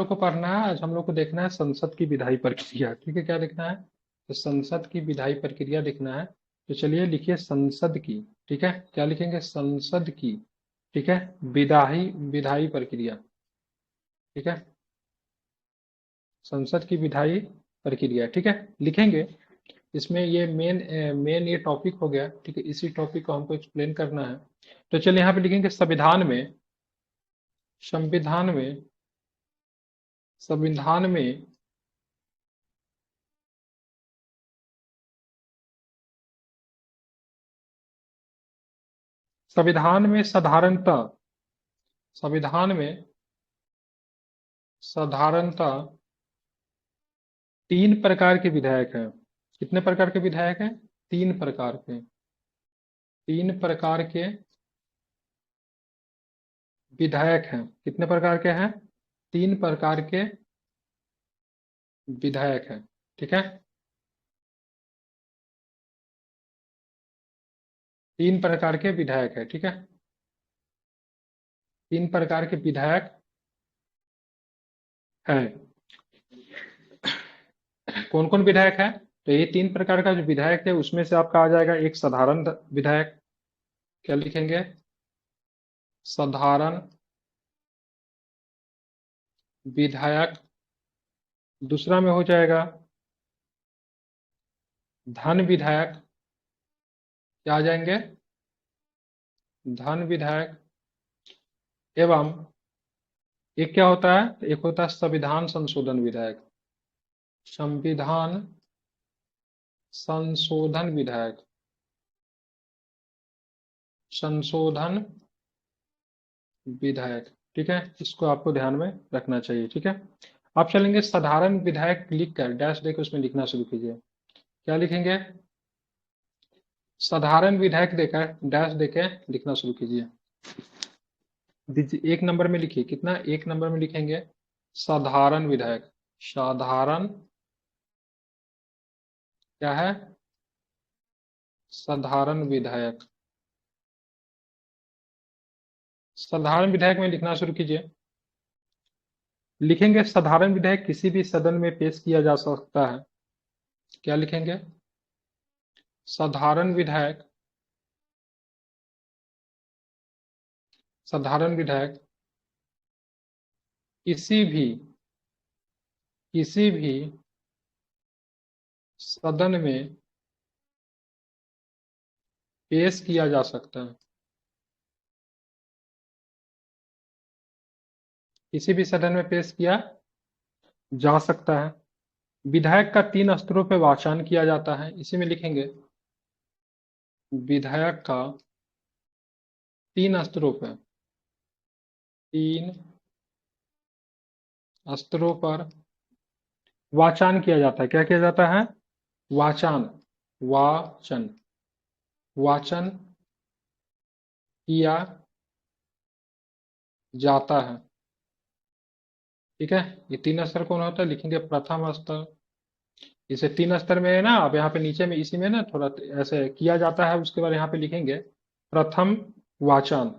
लोग को पढ़ना है, आज हम लोग को देखना है संसद की विधायी प्रक्रिया। ठीक है, क्या लिखना है? तो संसद की विधायी प्रक्रिया लिखना है। तो चलिए लिखिए संसद की। ठीक है, क्या लिखेंगे? संसद की। ठीक है, विधायी विधायी प्रक्रिया। ठीक है, संसद की विधायी प्रक्रिया। ठीक है, लिखेंगे। इसमें ये मेन ये टॉपिक हो गया। ठीक है, इसी टॉपिक को हमको एक्सप्लेन करना है। तो चलिए यहाँ पे लिखेंगे संविधान में, संविधान में, संविधान में संविधान में साधारणतः, संविधान में साधारणतः 3 प्रकार के विधायक हैं। कितने प्रकार के विधायक हैं? 3 प्रकार के। 3 प्रकार के विधायक हैं। कितने प्रकार के हैं? 3 प्रकार के विधायक हैं। ठीक है, 3 प्रकार के विधायक है। ठीक है, 3 प्रकार के विधायक हैं। कौन कौन विधायक है? तो ये 3 प्रकार का जो विधायक है उसमें से आपका आ जाएगा एक साधारण विधायक। क्या लिखेंगे? साधारण विधायक। दूसरा में हो जाएगा धन विधायक। क्या आ जाएंगे? धन विधायक। एवं एक क्या होता है? एक होता है संविधान संशोधन विधायक। संविधान संशोधन विधायक। संशोधन विधायक। ठीक है, इसको आपको ध्यान में रखना चाहिए। ठीक है, आप चलेंगे साधारण विधायक लिख कर डैश देकर उसमें लिखना शुरू कीजिए। क्या लिखेंगे? साधारण विधायक देकर डैश देकर लिखना शुरू कीजिए। दीजिए 1 नंबर में लिखिए। कितना? 1 नंबर में लिखेंगे साधारण विधायक। साधारण क्या है? साधारण विधायक। साधारण विधायक में लिखना शुरू कीजिए। लिखेंगे साधारण विधायक किसी भी सदन में पेश किया जा सकता है। क्या लिखेंगे? साधारण विधायक, साधारण विधायक किसी भी सदन में पेश किया जा सकता है। किसी भी सदन में पेश किया जा सकता है। विधायक का 3 स्तरों पर वाचन किया जाता है। इसी में लिखेंगे विधायक का 3 स्तरों पर, 3 स्तरों पर वाचन किया जाता है। क्या किया जाता है? वाचन, वाचन, वाचन किया जाता है। ठीक है, ये 3 स्तर कौन होता है? लिखेंगे प्रथम स्तर। इसे 3 स्तर में है ना, अब यहाँ पे नीचे में इसी में ना थोड़ा ऐसे किया जाता है, उसके बाद यहाँ पे लिखेंगे प्रथम वाचन।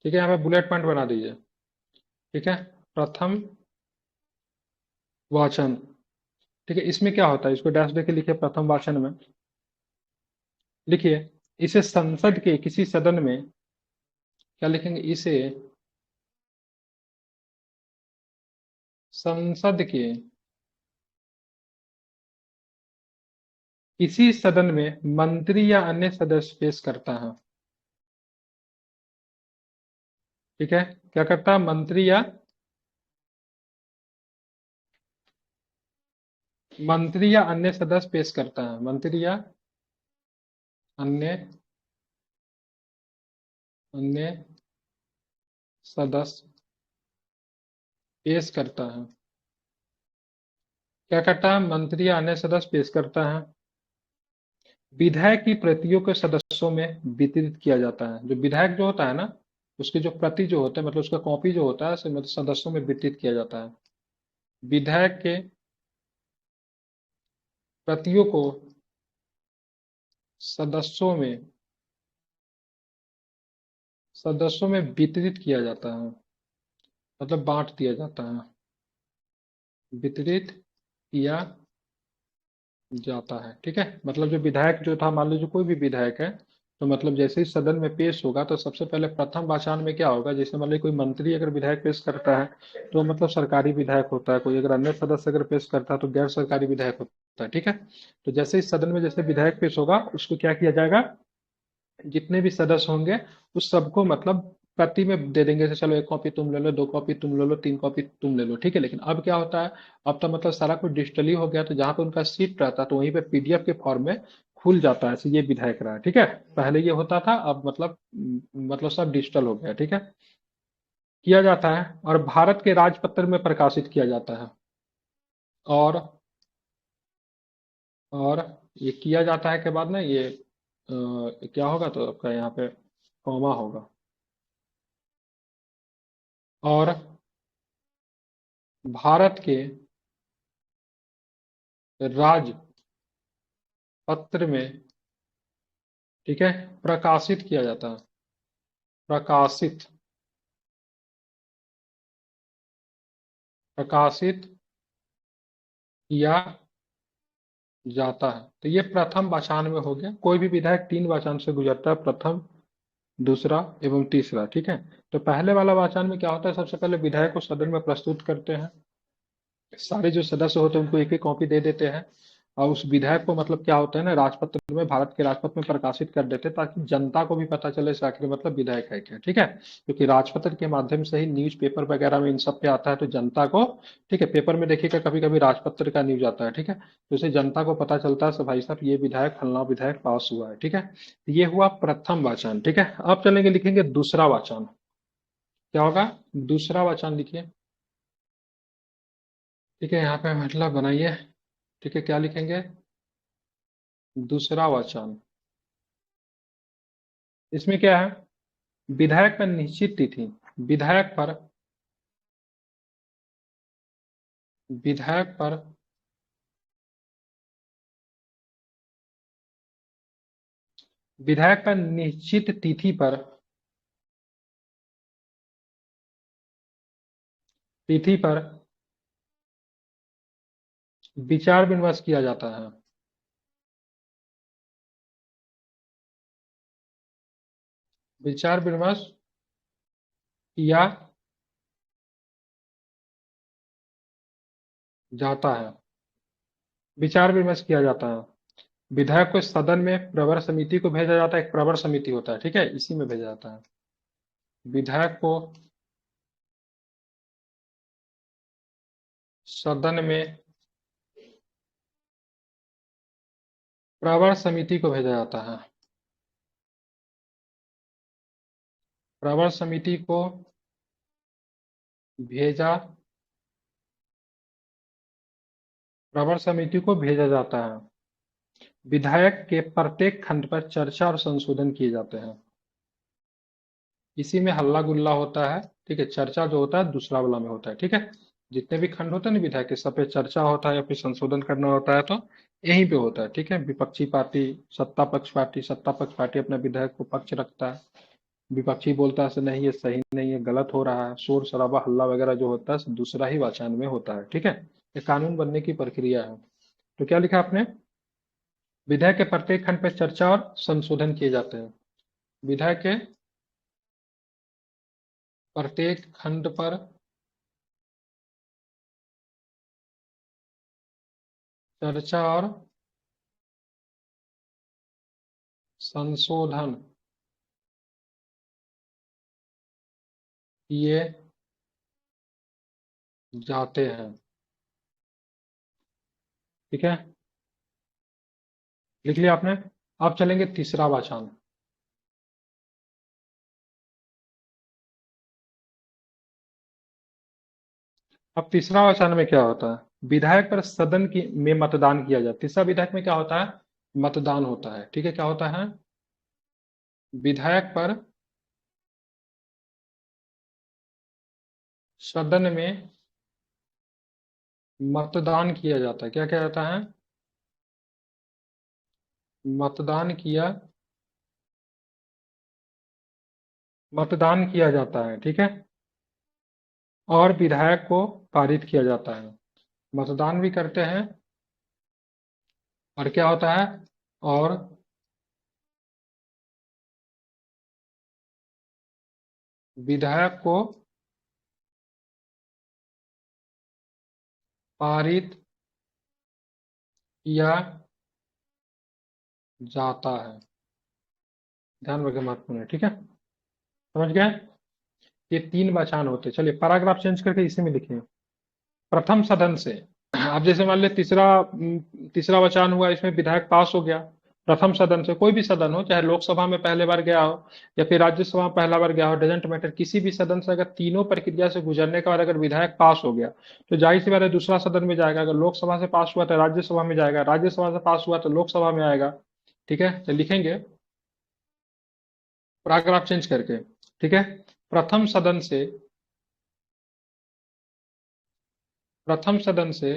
ठीक है, यहाँ पे बुलेट पॉइंट बना दीजिए। ठीक है, प्रथम वाचन। ठीक है, इसमें क्या होता है? इसको डैश देके लिखिए। प्रथम वाचन में लिखिए इसे संसद के किसी सदन में, क्या लिखेंगे? इसे संसद के किसी सदन में मंत्री या अन्य सदस्य पेश करता है। ठीक है, क्या करता है? मंत्री या अन्य सदस्य पेश करता है। मंत्री या अन्य अन्य सदस्य पेश करता है। क्या करता है? मंत्री या अन्य सदस्य पेश करता है। विधायक की प्रतियों को सदस्यों में वितरित किया जाता है। जो विधायक जो होता है ना, उसकी जो प्रति जो होता है, मतलब उसका कॉपी जो होता है, मतलब सदस्यों में वितरित किया जाता है। विधायक के प्रतियों को सदस्यों में वितरित किया जाता है, मतलब बांट दिया जाता है। वितरित किया जाता है। ठीक है, मतलब जो विधायक जो था, मान लीजिए कोई भी विधायक है, तो मतलब जैसे ही सदन में पेश होगा तो सबसे पहले प्रथम वाचन में क्या होगा, जैसे मान लीजिए कोई मंत्री अगर विधायक पेश करता है तो मतलब सरकारी विधायक होता है, कोई अगर अन्य सदस्य अगर पेश करता है तो गैर सरकारी विधायक होता है। ठीक है, तो जैसे ही सदन में जैसे विधायक पेश होगा उसको क्या किया जाएगा, जितने भी सदस्य होंगे उस सबको मतलब प्रति में दे देंगे, जैसे चलो एक कॉपी तुम ले लो, दो कॉपी तुम ले लो, तीन कॉपी तुम ले लो। ठीक है, लेकिन अब क्या होता है, अब तो मतलब सारा कुछ डिजिटली हो गया, तो जहां पे उनका सीट रहता है तो वहीं पे पीडीएफ के फॉर्म में खुल जाता है, ऐसे ये विधायक रहा है। ठीक है, पहले ये होता था, अब मतलब सब डिजिटल हो गया। ठीक है, किया जाता है और भारत के राजपत्र में प्रकाशित किया जाता है। और और ये किया जाता है के बाद ना ये क्या होगा, तो आपका यहाँ पे कॉमा होगा। और भारत के राजपत्र में, ठीक है, प्रकाशित किया जाता है, प्रकाशित प्रकाशित किया जाता है। तो ये प्रथम वाचन में हो गया। कोई भी विधायक तीन वाचन से गुजरता है, प्रथम, दूसरा एवं तीसरा। ठीक है, तो पहले वाला वाचन में क्या होता है, सबसे पहले विधायक को सदन में प्रस्तुत करते हैं, सारे जो सदस्य होते हैं उनको एक एक कॉपी दे देते हैं, और उस विधेयक को मतलब क्या होता है ना, राजपत्र में, भारत के राजपत्र में प्रकाशित कर देते हैं, ताकि जनता को भी पता चले कि आखिर मतलब विधेयक है क्या। ठीक है, क्योंकि राजपत्र के माध्यम से ही न्यूज पेपर वगैरह में इन सब पे आता है, तो जनता को, ठीक है, पेपर में देखिएगा कभी कभी राजपत्र का न्यूज आता है। ठीक है, तो इससे जनता को पता चलता है, भाई साहब ये विधायक फलना विधायक पास हुआ है। ठीक है, तो ये हुआ प्रथम वाचन। ठीक है, अब चलेंगे, लिखेंगे दूसरा वाचन। क्या होगा, दूसरा वाचन लिखिए। ठीक है, यहाँ पे मतलब बनाइए। ठीक है, क्या लिखेंगे, दूसरा वाचन। इसमें क्या है, विधायक पर निश्चित तिथि, विधायक पर विधायक पर विधायक पर निश्चित तिथि पर विचार विमर्श किया जाता है। विचार विमर्श किया जाता है, विचार विमर्श किया जाता है। विधायक को सदन में प्रवर समिति को भेजा जाता है, एक प्रवर समिति होता है। ठीक है, इसी में भेजा जाता है। विधायक को सदन में प्रवर समिति को भेजा जाता है, प्रवर समिति को भेजा प्रवर समिति को भेजा जाता है। विधायक के प्रत्येक खंड पर चर्चा और संशोधन किए जाते हैं। इसी में हल्ला गुल्ला होता है। ठीक है, चर्चा जो होता है दूसरा वाला में होता है। ठीक है, जितने भी खंड होते हैं ना विधायक के, सब पे चर्चा होता है या फिर संशोधन करना होता है तो यहीं पे होता है। ठीक है, विपक्षी पार्टी, सत्ता पक्ष पार्टी अपना विधायक को पक्ष रखता है, विपक्षी बोलता है से नहीं ये सही नहीं है, गलत हो रहा है, शोर शराबा हल्ला वगैरह जो होता है दूसरा ही वाचन में होता है। ठीक है, ये कानून बनने की प्रक्रिया है। तो क्या लिखा आपने, विधायक के प्रत्येक खंड पर चर्चा और संशोधन किए जाते हैं। विधायक के प्रत्येक खंड पर चर्चा और संशोधन किए जाते हैं। ठीक है, लिख लिया आपने। अब चलेंगे तीसरा वाचन। अब तीसरा वाचन में क्या होता है, विधायक पर सदन की में मतदान किया जाता है। तीसरा विधायक में क्या होता है, मतदान होता है। ठीक है, क्या होता है, विधायक पर सदन में मतदान किया जाता है। क्या क्या जाता है, मतदान मतदान किया जाता है। ठीक है, और विधायक को पारित किया जाता है। मतदान भी करते हैं, और क्या होता है, और विधायक को पारित किया जाता है। ध्यान रखें, महत्वपूर्ण है, ठीक है, समझ गए। ये तीन बचान होते हैं। चलिए पैराग्राफ चेंज करके इसी में लिखिए। प्रथम सदन से, अब जैसे मान लिया तीसरा वचन हुआ, इसमें विधायक पास हो गया। प्रथम सदन से, कोई भी सदन हो, चाहे लोकसभा में पहले बार गया हो या फिर राज्यसभा में पहला बार गया हो, डजेंट मैटर, किसी भी सदन से अगर तीनों प्रक्रिया से गुजरने के बाद अगर विधायक पास हो गया, तो जाहिर सी बात है दूसरा सदन में जाएगा। अगर लोकसभा से पास हुआ तो राज्यसभा में जाएगा, राज्यसभा से पास हुआ तो लोकसभा में आएगा। ठीक है, तो लिखेंगे पैराग्राफ चेंज करके। ठीक है, प्रथम सदन से, प्रथम सदन से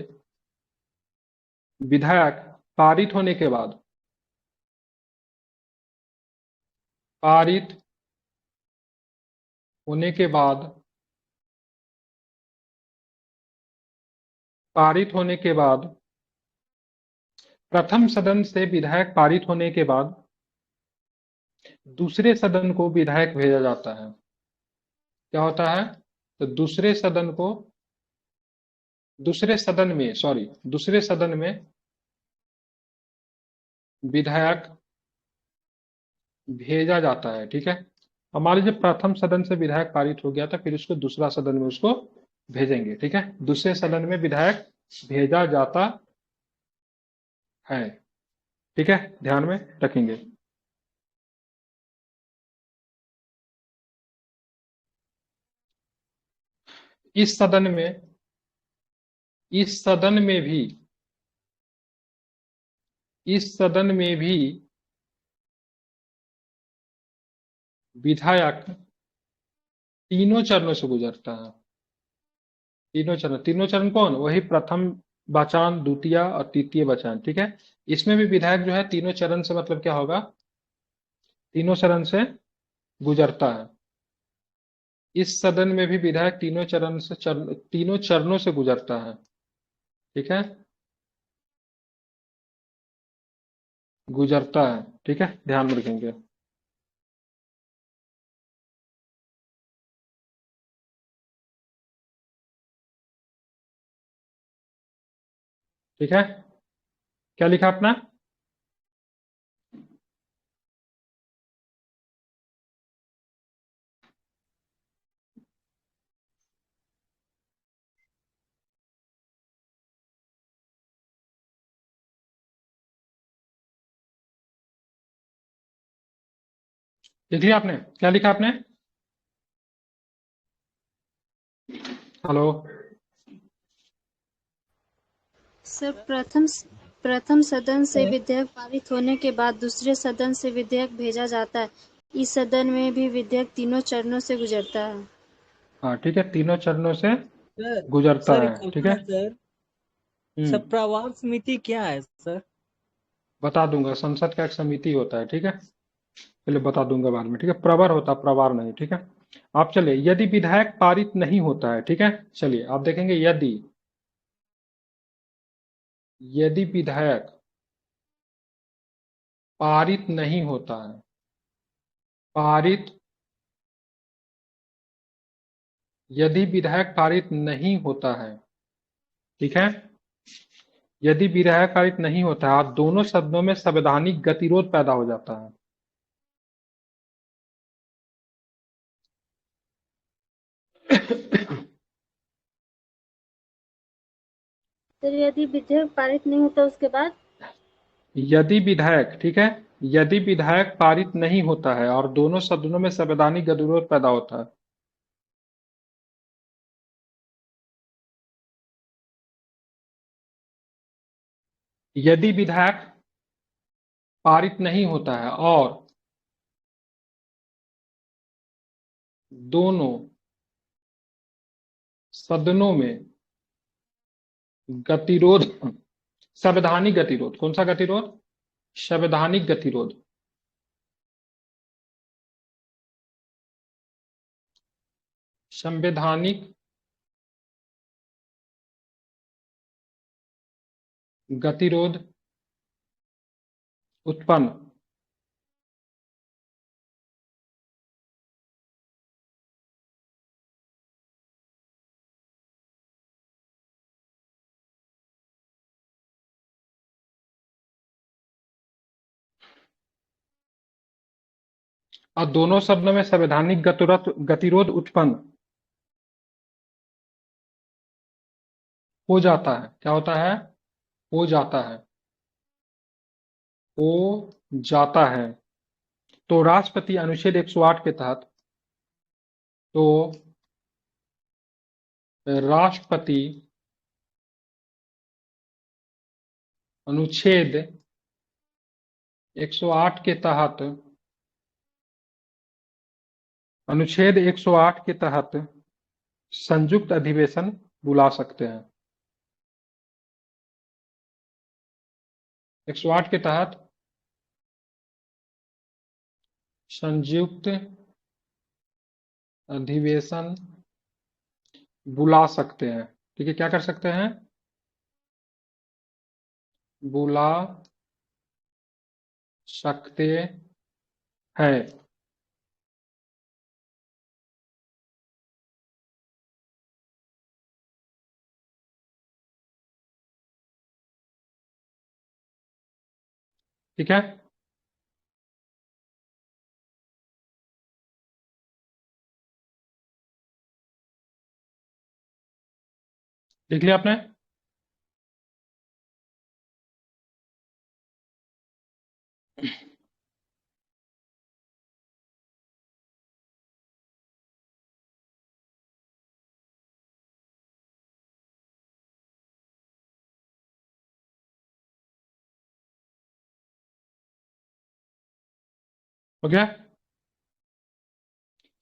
विधायक पारित होने के बाद, पारित होने के बाद, पारित होने के बाद, प्रथम सदन से विधायक पारित होने के बाद दूसरे सदन को विधायक भेजा जाता है। क्या होता है, तो दूसरे सदन में, सॉरी, दूसरे सदन में विधायक भेजा जाता है। ठीक है, हमारे जब प्रथम सदन से विधायक पारित हो गया था, फिर उसको दूसरा सदन में उसको भेजेंगे। ठीक है, दूसरे सदन में विधायक भेजा जाता है। ठीक है, ध्यान में रखेंगे। इस सदन में, इस सदन में भी, इस सदन में भी विधायक तीनों चरणों से गुजरता है। तीनों चरण, तीनों चरण कौन, वही प्रथम बचान, द्वितीय और तृतीय बचान। ठीक है, इसमें भी विधायक जो है तीनों चरण से, मतलब क्या होगा, तीनों चरण से गुजरता है। इस सदन में भी विधायक तीनों चरण से, तीनों चरणों से गुजरता है। ठीक है, गुजरता है। ठीक है, ध्यान में रखेंगे। ठीक है, क्या लिखा आपने। लिख लिया आपने, क्या लिखा आपने। हेलो। सर, प्रथम सदन से विधेयक पारित होने के बाद दूसरे सदन से विधेयक भेजा जाता है। इस सदन में भी विधेयक तीनों चरणों से गुजरता है। हाँ ठीक है, तीनों चरणों से सर गुजरता सर, एक है। ठीक क्वेश्चन है, है सर। सर, प्रवार समिति क्या है सर? बता दूंगा, संसद का एक समिति होता है। ठीक है, पहले बता दूंगा बाद में। ठीक है, प्रवर होता है, प्रवार नहीं। ठीक है, आप चलिए, यदि विधायक पारित नहीं होता है, ठीक है, चलिए आप देखेंगे, यदि, यदि विधायक पारित नहीं होता है, पारित, यदि विधायक पारित नहीं होता है, ठीक है, यदि विधायक पारित नहीं होता है, आप दोनों सदनों में संवैधानिक गतिरोध पैदा हो जाता है। सर, यदि विधेयक पारित नहीं होता उसके बाद? यदि विधायक, ठीक है, यदि विधायक पारित नहीं होता है और दोनों सदनों में संवैधानिक गतिरोध पैदा होता है, यदि विधायक पारित नहीं होता है और दोनों सदनों में गतिरोध, संवैधानिक गतिरोध, कौन सा गतिरोध, संवैधानिक गतिरोध, संवैधानिक गतिरोध उत्पन्न और दोनों शब्दों में संवैधानिक गतिरोध उत्पन्न हो जाता है। क्या होता है? हो जाता है। हो जाता है। तो राष्ट्रपति अनुच्छेद 108 के तहत, तो राष्ट्रपति अनुच्छेद 108 के तहत, अनुच्छेद 108 के तहत संयुक्त अधिवेशन बुला सकते हैं। 108 के तहत संयुक्त अधिवेशन बुला सकते हैं। ठीक है, क्या कर सकते हैं? बुला सकते हैं। ठीक है, लिख लिया आपने? हो गया?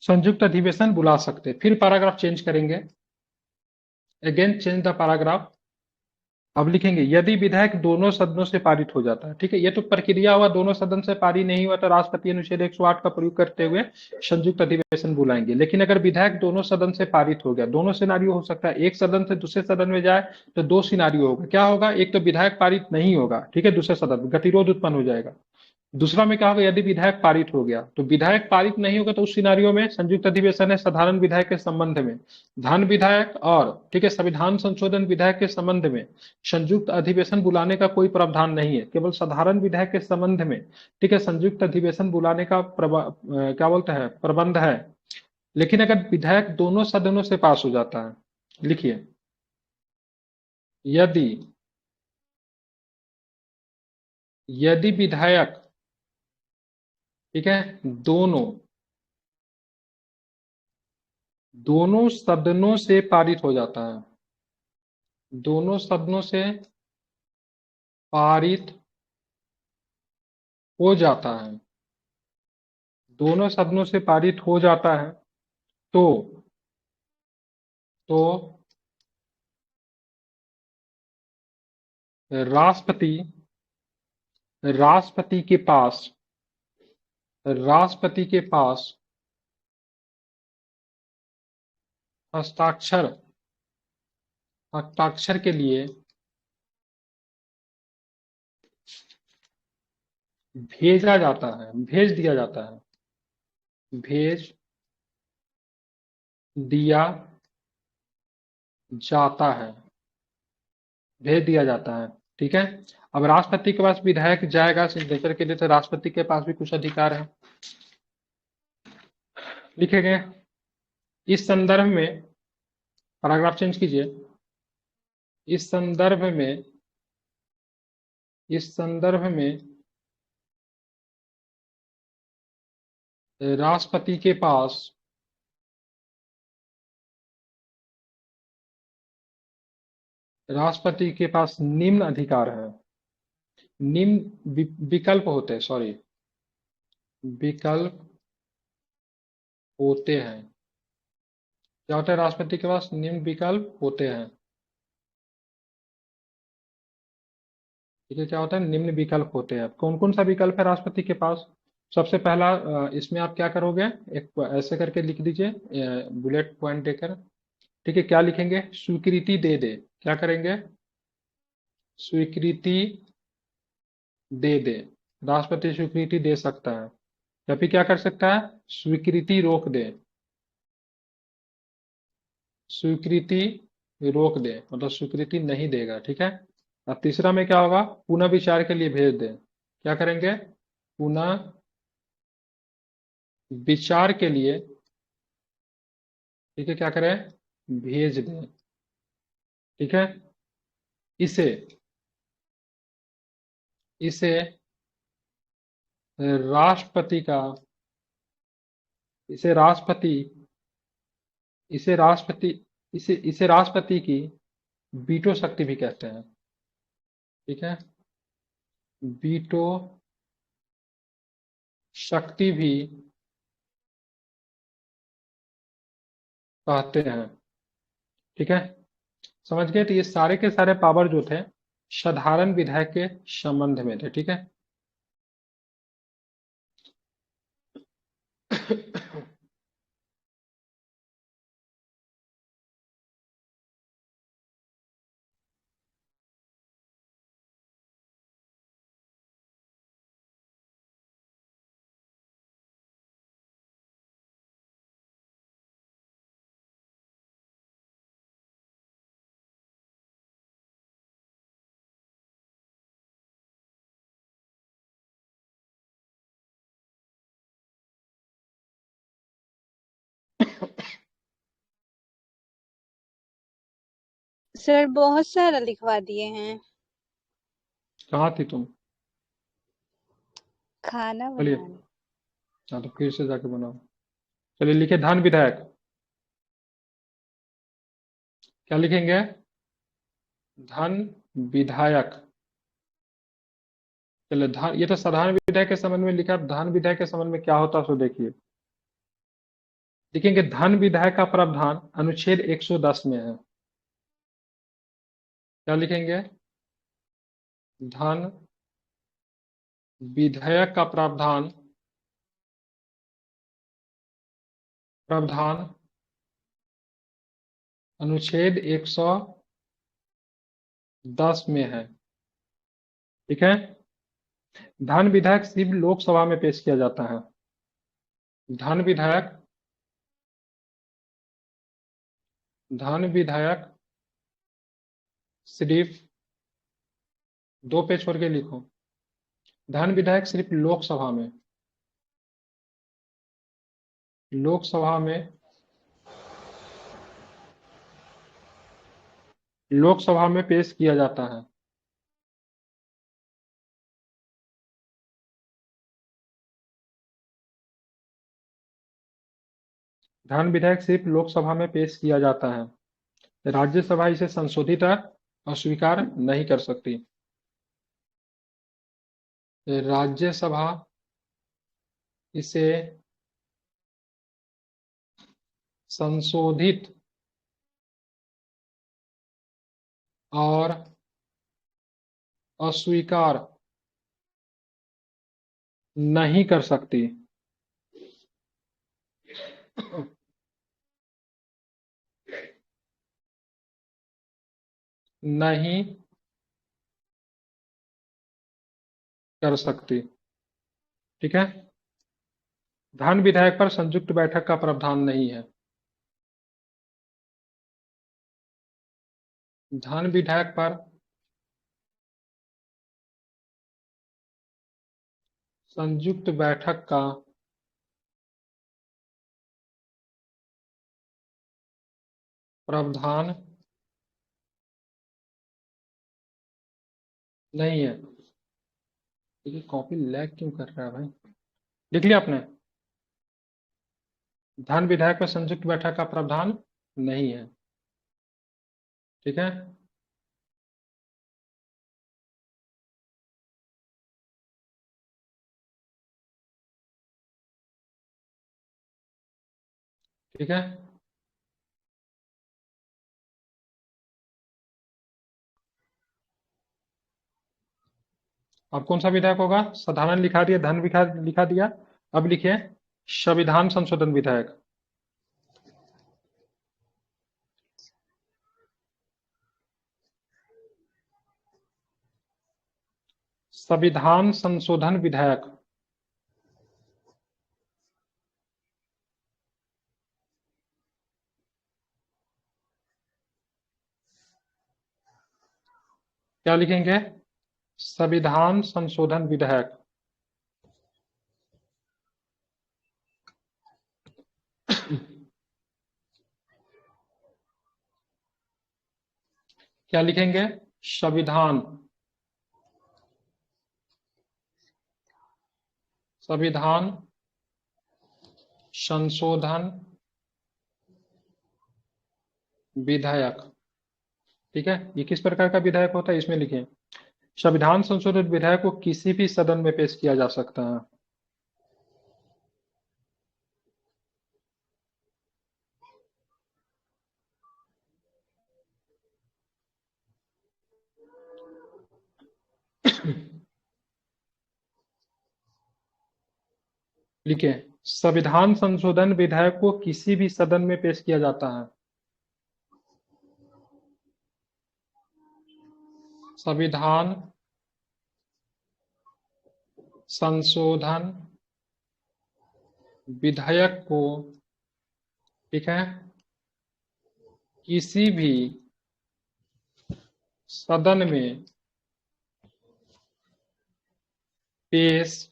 संयुक्त अधिवेशन बुला सकते। फिर पैराग्राफ चेंज करेंगे। Again change the paragraph. अब लिखेंगे यदि विधेयक दोनों सदनों से पारित हो जाता है। ठीक है, ये तो प्रक्रिया हुआ, दोनों सदन से पारित नहीं हुआ तो राष्ट्रपति अनुच्छेद 108 का प्रयोग करते हुए संयुक्त अधिवेशन बुलाएंगे। लेकिन अगर विधेयक दोनों सदन से पारित हो गया, दोनों सिनारियो हो सकता है, एक सदन से दूसरे सदन में जाए तो दो सिनारियो होगा। क्या होगा? एक तो विधेयक पारित नहीं होगा, ठीक है, दूसरे सदन में गतिरोध उत्पन्न हो जाएगा। दूसरा में क्या होगा? यदि विधायक पारित हो गया, तो विधायक पारित नहीं होगा तो उस सिनारियो में संयुक्त अधिवेशन है साधारण विधायक के संबंध में, धन विधायक और ठीक है संविधान संशोधन विधायक के संबंध में संयुक्त अधिवेशन बुलाने का कोई प्रावधान नहीं है। केवल साधारण विधायक के संबंध में ठीक है संयुक्त अधिवेशन बुलाने का क्या बोलते हैं प्रबंध है। लेकिन अगर विधायक दोनों सदनों से पास हो जाता है, लिखिए यदि यदि विधायक ठीक है दोनों दोनों सदनों से पारित हो जाता है, दोनों सदनों से पारित हो जाता है, दोनों सदनों से पारित हो जाता है, तो तो राष्ट्रपति राष्ट्रपति के पास राष्ट्रपति के पास हस्ताक्षर हस्ताक्षर के लिए भेजा जाता है, भेज दिया जाता है, भेज दिया जाता है, भेज दिया जाता है। ठीक है, अब राष्ट्रपति के पास विधायक जाएगा सिग्नेचर के लिए तो राष्ट्रपति के पास भी कुछ अधिकार है। लिखेंगे इस संदर्भ में, पैराग्राफ चेंज कीजिए, इस संदर्भ में राष्ट्रपति के पास निम्न अधिकार है, निम्न विकल्प होते हैं, सॉरी विकल्प होते हैं। क्या होता है? राष्ट्रपति के पास निम्न विकल्प होते हैं। ठीक है, क्या होता है? निम्न विकल्प होते हैं। कौन कौन सा विकल्प है राष्ट्रपति के पास? सबसे पहला इसमें आप क्या करोगे, एक ऐसे करके लिख दीजिए बुलेट पॉइंट देकर। ठीक है, क्या लिखेंगे? स्वीकृति दे दे। क्या करेंगे? स्वीकृति दे दे। राष्ट्रपति स्वीकृति दे सकता है या फिर क्या कर सकता है, स्वीकृति रोक दे। स्वीकृति रोक दे मतलब स्वीकृति नहीं देगा, ठीक है। अब तीसरा में क्या होगा, पुनः विचार के लिए भेज दे। क्या करेंगे, पुनः विचार के लिए, ठीक है, क्या करें, भेज दें, ठीक है। इसे इसे राष्ट्रपति का, इसे राष्ट्रपति इसे राष्ट्रपति इसे राष्ट्रपति की वीटो शक्ति भी कहते हैं, ठीक है। वीटो शक्ति भी कहते हैं, ठीक है। समझ गए। तो ये सारे के सारे पावर जो थे साधारण विधायक के संबंध में थे, ठीक है। सर बहुत सारा लिखवा दिए हैं। कहाँ थी तुम? खाना चलिए, बनाने। हाँ तो फिर से जाके बनाओ। चलिए लिखे धन विधायक। क्या लिखेंगे, धन विधायक। चलिए धन, ये तो साधारण विधायक के संबंध में लिखा, धन विधायक के संबंध में क्या होता है सो देखिए। लिखेंगे धन विधायक का प्रावधान अनुच्छेद 110 में है। क्या लिखेंगे, धन विधेयक का प्रावधान प्रावधान अनुच्छेद 110 में है, ठीक है। धन विधेयक सिर्फ लोकसभा में पेश किया जाता है। धन विधेयक सिर्फ, दो पे छोड़ के लिखो, धन विधेयक सिर्फ लोकसभा में पेश किया जाता है। धन विधेयक सिर्फ लोकसभा में पेश किया जाता है। राज्यसभा इसे संशोधित और स्वीकार नहीं कर सकती। राज्यसभा इसे संशोधित और अस्वीकार नहीं कर सकती। नहीं कर सकती, ठीक है। धन विधेयक पर संयुक्त बैठक का प्रावधान नहीं है। धन विधेयक पर संयुक्त बैठक का प्रावधान नहीं है। ये कॉपी लैग क्यों कर रहा है भाई? लिख लिया आपने? धन विधेयक पर संयुक्त बैठक का प्रावधान नहीं है, ठीक है। ठीक है, अब कौन सा विधेयक होगा? साधारण लिखा दिया, धन लिखा दिया। अब लिखिए संविधान संशोधन विधेयक। संविधान संशोधन विधेयक। क्या लिखेंगे? संविधान संशोधन विधेयक। क्या लिखेंगे? संविधान संविधान संशोधन विधेयक। ठीक है, ये किस प्रकार का विधेयक होता है इसमें लिखें। संविधान संशोधन विधेयक को किसी भी सदन में पेश किया जा सकता है। लिखें, संविधान संशोधन विधेयक को किसी भी सदन में पेश किया जाता है। संविधान संशोधन विधेयक को, ठीक है, किसी भी सदन में पेश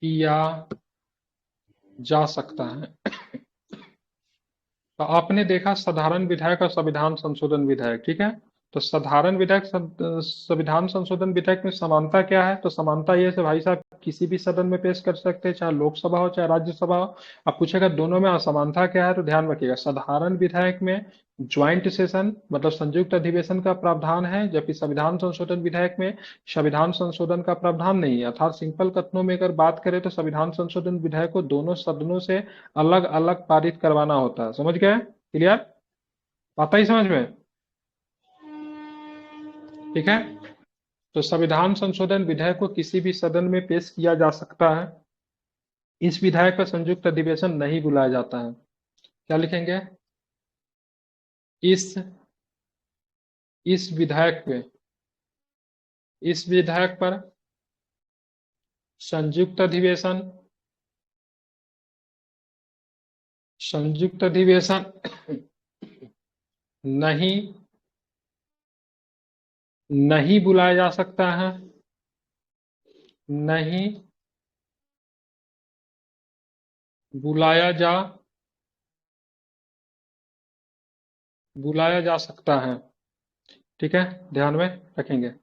किया जा सकता है। तो आपने देखा साधारण विधेयक और संविधान संशोधन विधेयक, ठीक है। तो साधारण विधेयक संविधान संशोधन विधेयक में समानता क्या है? तो समानता ये है भाई साहब, किसी भी सदन में पेश कर सकते हैं, चाहे लोकसभा हो चाहे राज्यसभा हो। अब पूछेगा दोनों में असमानता क्या है, तो ध्यान रखिएगा साधारण विधेयक में ज्वाइंट सेशन मतलब संयुक्त अधिवेशन का प्रावधान है, जबकि संविधान संशोधन विधेयक में संविधान संशोधन का प्रावधान नहीं है। अर्थात सिंपल कथनों में अगर बात करें तो संविधान संशोधन विधेयक को दोनों सदनों से अलग अलग पारित करवाना होता है। समझ गए? क्लियर? आता ही समझ में? ठीक है, तो संविधान संशोधन विधेयक को किसी भी सदन में पेश किया जा सकता है। इस विधेयक का संयुक्त अधिवेशन नहीं बुलाया जाता है। क्या लिखेंगे? इस विधेयक पे, इस विधेयक पर संयुक्त अधिवेशन नहीं नहीं बुलाया जा सकता है। नहीं बुलाया जा सकता है। ठीक है, ध्यान में रखेंगे।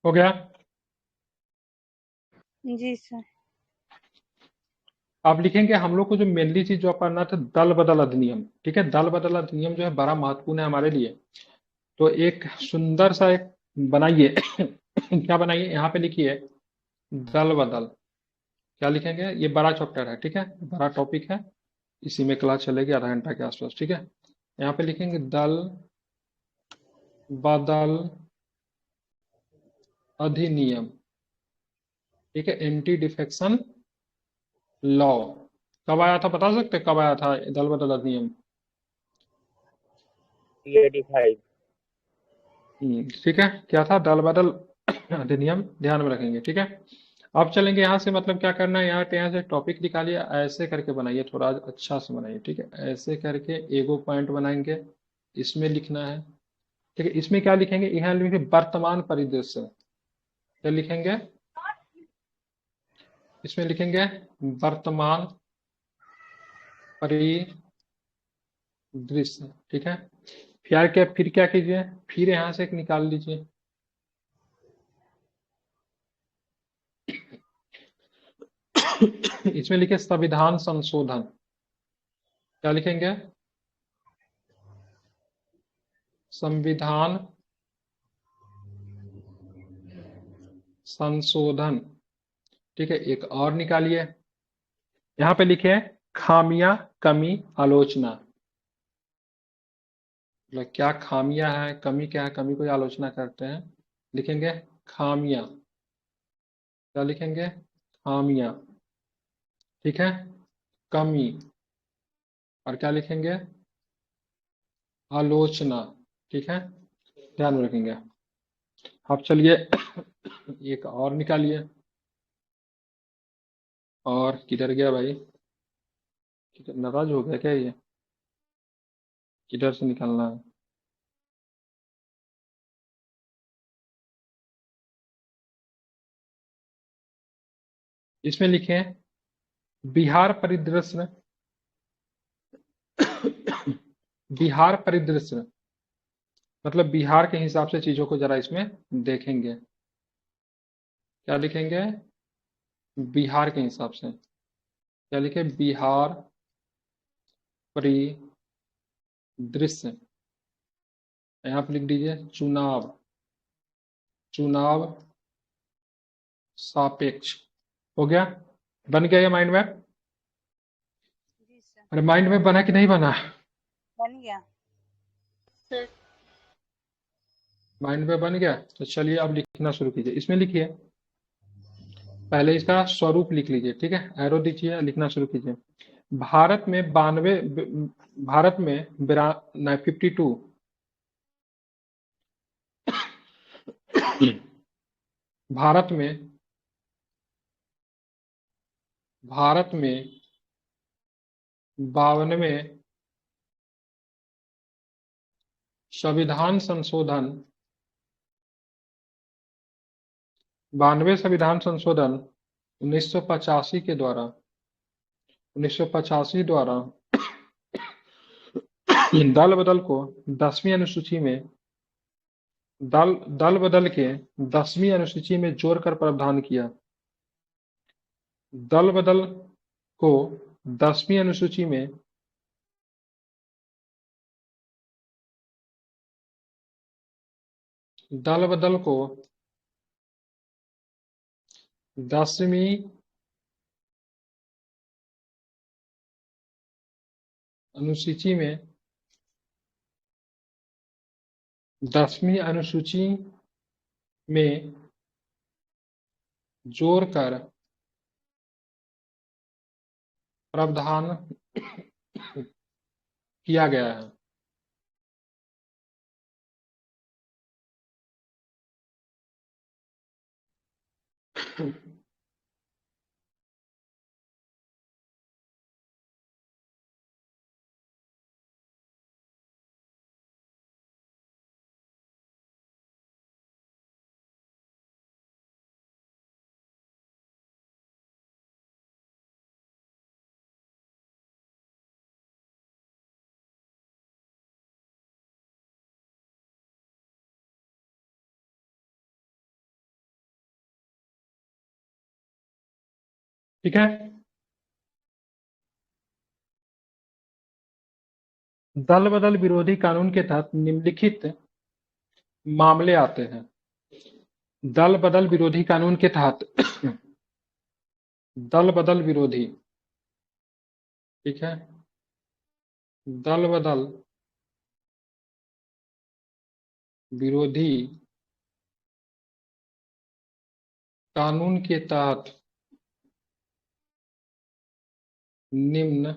हो गया? जी सर। अब लिखेंगे हम लोग को जो मेनली चीज जो पढ़ना था, दल बदल अधिनियम। ठीक है, दल बदल अधिनियम जो है बड़ा महत्वपूर्ण है हमारे लिए। तो एक सुंदर सा एक बनाइए। क्या बनाइए? यहाँ पे लिखिए दल बदल। क्या लिखेंगे? ये बड़ा चैप्टर है, ठीक है, बड़ा टॉपिक है, इसी में क्लास चलेगी आधा घंटा के आसपास। ठीक है, यहाँ पे लिखेंगे दल बदल अधिनियम। ठीक है, एंटी डिफेक्शन लॉ कब आया था? बता सकते कब आया था दल बदल अधिनियम? 85। ठीक है, क्या था? दल बदल अधिनियम, ध्यान में रखेंगे। ठीक है, अब चलेंगे यहाँ से, मतलब क्या करना है, यहाँ से टॉपिक निकालिए, ऐसे करके बनाइए, थोड़ा अच्छा से बनाइए। ठीक है, ऐसे करके एगो पॉइंट बनाएंगे, इसमें लिखना है। ठीक है, इसमें क्या लिखेंगे? यहाँ लिखेंगे वर्तमान परिदृश्य। क्या लिखेंगे? इसमें लिखेंगे वर्तमान परिदृश्य। ठीक है, फिर क्या कीजिए? फिर यहाँ से एक निकाल लीजिए। इसमें लिखे संविधान संशोधन। क्या लिखेंगे? संविधान संशोधन ठीक है, एक और निकालिए। यहाँ पे लिखे खामियां, कमी, आलोचना। मतलब क्या खामियां है, कमी क्या है, कमी को आलोचना करते हैं, लिखेंगे खामियां। क्या लिखेंगे? खामियां। ठीक है, कमी। और क्या लिखेंगे? आलोचना। ठीक है, ध्यान में रखेंगे। अब चलिए एक और निकालिए। और किधर गया भाई? किधर नाराज हो गया क्या ये? किधर से निकालना है? इसमें लिखे बिहार परिदृश्य। बिहार परिदृश्य मतलब बिहार के हिसाब से चीजों को जरा इसमें देखेंगे। क्या लिखेंगे? बिहार के हिसाब से। क्या लिखे? बिहार परिदृश्य। यहाँ पे लिख दीजिए चुनाव। चुनाव सापेक्ष। हो गया? बन गया ये माइंड मैप? जी सर। अरे माइंड मैप बना कि नहीं बना? बन गया। सर माइंड मैप बन गया। तो चलिए अब लिखना शुरू कीजिए। इसमें लिखिए, पहले इसका स्वरूप लिख लीजिए। ठीक है, एरो दीजिए, लिखना शुरू कीजिए। भारत में 92, भारत में 52, भारत में, भारत में 52वें संविधान संशोधन, 92वें संविधान संशोधन 1985 के द्वारा, 1985 द्वारा दल बदल को 10वीं अनुसूची में, दल दल बदल के 10वीं अनुसूची में जोड़कर प्रावधान किया। दल बदल को 10वीं अनुसूची में, दल बदल को 10वीं अनुसूची में, 10वीं अनुसूची में जोड़कर प्रावधान किया गया है। ठीक है, दल बदल विरोधी कानून के तहत निम्नलिखित मामले आते हैं। दल बदल विरोधी कानून के तहत दल बदल विरोधी, ठीक है, दल बदल विरोधी कानून के तहत निम्न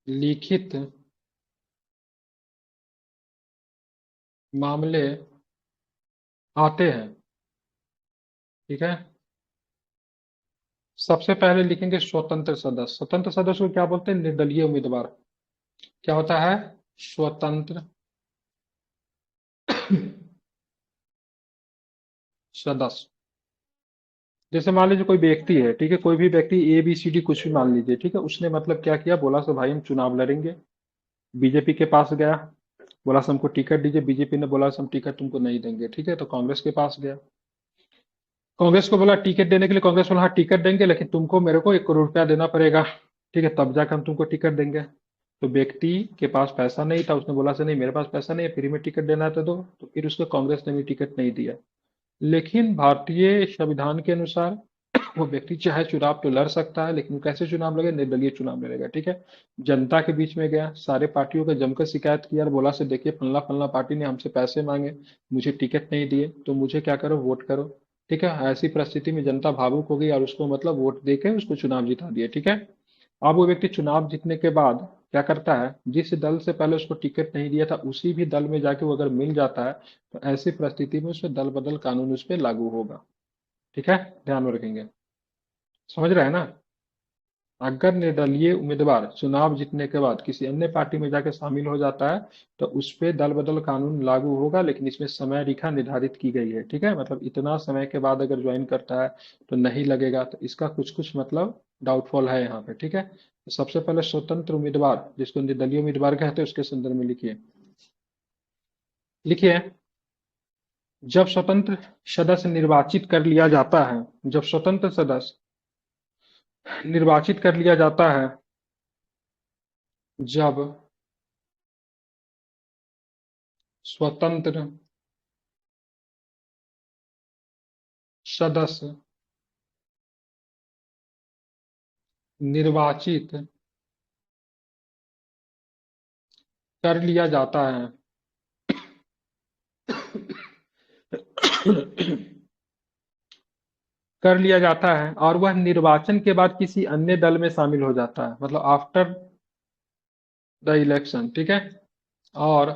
लिखित मामले आते हैं। ठीक है, सबसे पहले लिखेंगे स्वतंत्र सदस्य। स्वतंत्र सदस्य को क्या बोलते हैं? निर्दलीय उम्मीदवार। क्या होता है? स्वतंत्र सदस्य। जैसे मान लीजिए कोई व्यक्ति है, ठीक है, कोई भी व्यक्ति ABCD कुछ भी मान लीजिए, ठीक है, उसने मतलब क्या किया, बोला सो भाई हम चुनाव लड़ेंगे, बीजेपी के पास गया, बोला सो हमको टिकट दीजिए, बीजेपी ने बोला सो हम टिकट तुमको नहीं देंगे, ठीक है, तो कांग्रेस के पास गया, कांग्रेस को बोला टिकट देने के लिए, कांग्रेस बोला हाँ टिकट देंगे लेकिन तुमको मेरे को 1 करोड़ रुपया देना पड़ेगा, ठीक है, तब जाकर हम तुमको टिकट देंगे। तो व्यक्ति के पास पैसा नहीं था, उसने बोला से नहीं मेरे पास पैसा नहीं है, फ्री में टिकट देना है तो दो, तो फिर उसको कांग्रेस ने भी टिकट नहीं दिया। लेकिन भारतीय संविधान के अनुसार वो व्यक्ति चाहे चुनाव तो लड़ सकता है, लेकिन कैसे चुनाव लड़े? निर्दलीय चुनाव लड़ेगा। ठीक है, जनता के बीच में गया, सारे पार्टियों का जमकर शिकायत किया और बोला से देखिए फल्ला फल्ला पार्टी ने हमसे पैसे मांगे, मुझे टिकट नहीं दिए, तो मुझे क्या करो, वोट करो। ठीक है, ऐसी परिस्थिति में जनता भावुक हो गई और उसको मतलब वोट देके उसको चुनाव जिता दिया। ठीक है, अब वो व्यक्ति चुनाव जीतने के बाद क्या करता है, जिस दल से पहले उसको टिकट नहीं दिया था उसी भी दल में जाके वो अगर मिल जाता है, तो ऐसी परिस्थिति में उसमें दल बदल कानून उस पर लागू होगा। ठीक है, ध्यान में रखेंगे। समझ रहे हैं ना? अगर निर्दलीय उम्मीदवार चुनाव जीतने के बाद किसी अन्य पार्टी में जाकर शामिल हो जाता है, तो उस पे दल बदल कानून लागू होगा, लेकिन इसमें समय रेखा निर्धारित की गई है। ठीक है, मतलब इतना समय के बाद अगर ज्वाइन करता है तो नहीं लगेगा, तो इसका कुछ कुछ मतलब डाउटफॉल है यहाँ पे। ठीक है, तो सबसे पहले स्वतंत्र उम्मीदवार, जिसको निर्दलीय उम्मीदवार कहते हैं, उसके संदर्भ में लिखिए। लिखिए, जब स्वतंत्र सदस्य निर्वाचित कर लिया जाता है, जब स्वतंत्र सदस्य निर्वाचित कर लिया जाता है, जब स्वतंत्र सदस्य निर्वाचित कर लिया जाता है कर लिया जाता है और वह निर्वाचन के बाद किसी अन्य दल में शामिल हो जाता है, मतलब आफ्टर द इलेक्शन। ठीक है, और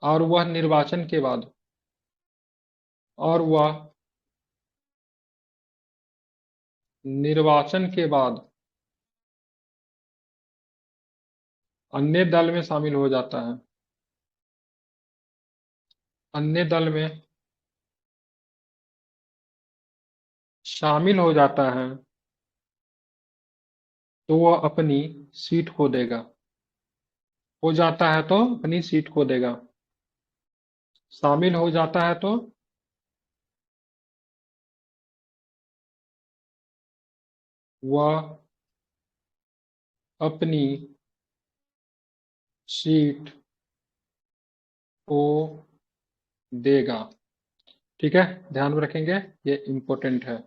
वह निर्वाचन के बाद, और वह निर्वाचन के बाद अन्य दल में शामिल हो जाता है, अन्य दल में शामिल हो जाता है, तो वह अपनी सीट खो देगा। हो जाता है तो अपनी सीट खो देगा, शामिल हो जाता है तो वह अपनी सीट को देगा। ठीक है, ध्यान में रखेंगे, ये इंपॉर्टेंट है।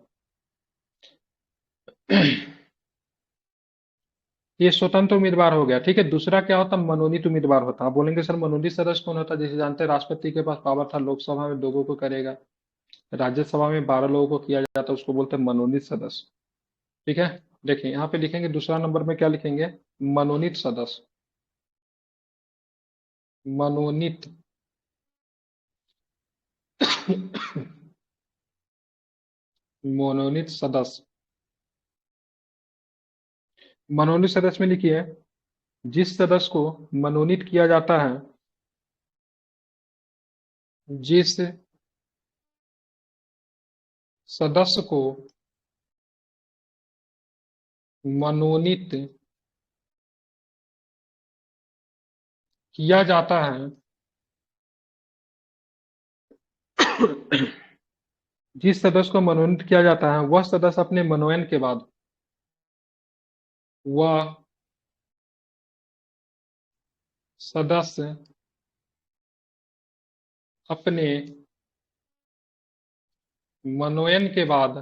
ये स्वतंत्र उम्मीदवार हो गया। ठीक है, दूसरा क्या होता है, मनोनीत उम्मीदवार होता है। आप बोलेंगे सर मनोनीत सदस्य कौन होता है? जैसे जानते हैं राष्ट्रपति के पास पावर था, लोकसभा में 2 को करेगा, राज्यसभा में 12 लोगों को किया जाता है, उसको बोलते हैं मनोनीत सदस्य। ठीक है, देखिए यहाँ पे लिखेंगे दूसरा नंबर में क्या लिखेंगे, मनोनीत सदस्य। मनोनीत मनोनीत सदस्य। मनोनीत सदस्य में लिखिए, जिस सदस्य को मनोनीत किया जाता है, जिस सदस्य को मनोनीत किया जाता है, जिस सदस्य को मनोनीत किया जाता है, वह सदस्य अपने मनोनयन के बाद, वह सदस्य अपने मनोनयन के बाद,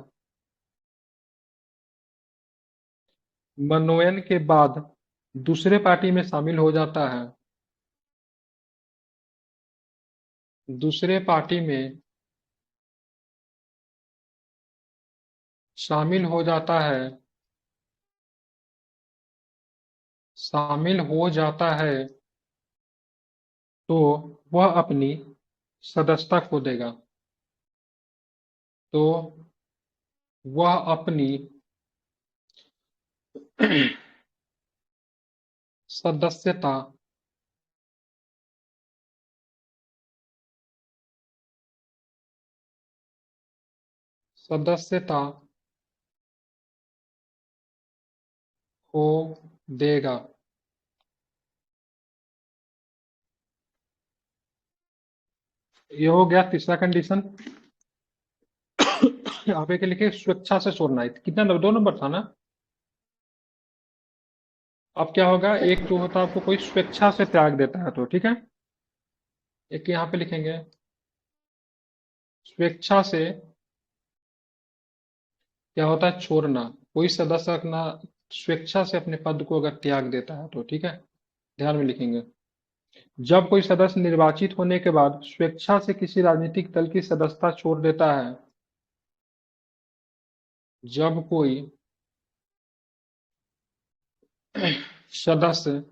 मनोनयन के बाद दूसरे पार्टी में शामिल हो जाता है, दूसरे पार्टी में शामिल हो जाता है, शामिल हो जाता है, तो वह अपनी सदस्यता खो देगा, तो वह अपनी सदस्यता सदस्यता खो देगा। ये हो गया तीसरा कंडीशन। यहाँ पे क्या लिखे, स्वेच्छा से छोड़ना है। कितना नंबर, 2 नंबर था ना? अब क्या होगा, एक जो होता है आपको कोई स्वेच्छा से त्याग देता है, तो ठीक है, एक यहाँ पे लिखेंगे स्वेच्छा से क्या होता है, छोड़ना। कोई सदस्य अपना स्वेच्छा से अपने पद को अगर त्याग देता है तो, ठीक है, ध्यान में लिखेंगे। जब कोई सदस्य निर्वाचित होने के बाद स्वेच्छा से किसी राजनीतिक दल की सदस्यता छोड़ देता है, जब कोई सदस्य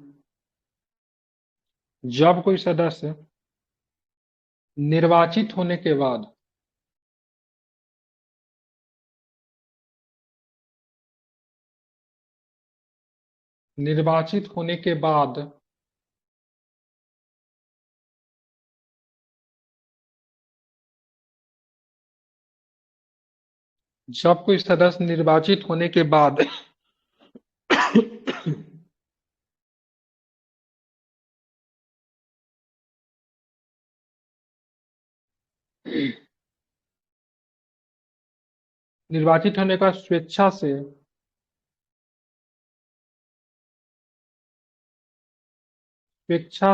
जब कोई सदस्य निर्वाचित होने के बाद निर्वाचित होने के बाद जब कोई सदस्य निर्वाचित होने के बाद निर्वाचित होने का स्वेच्छा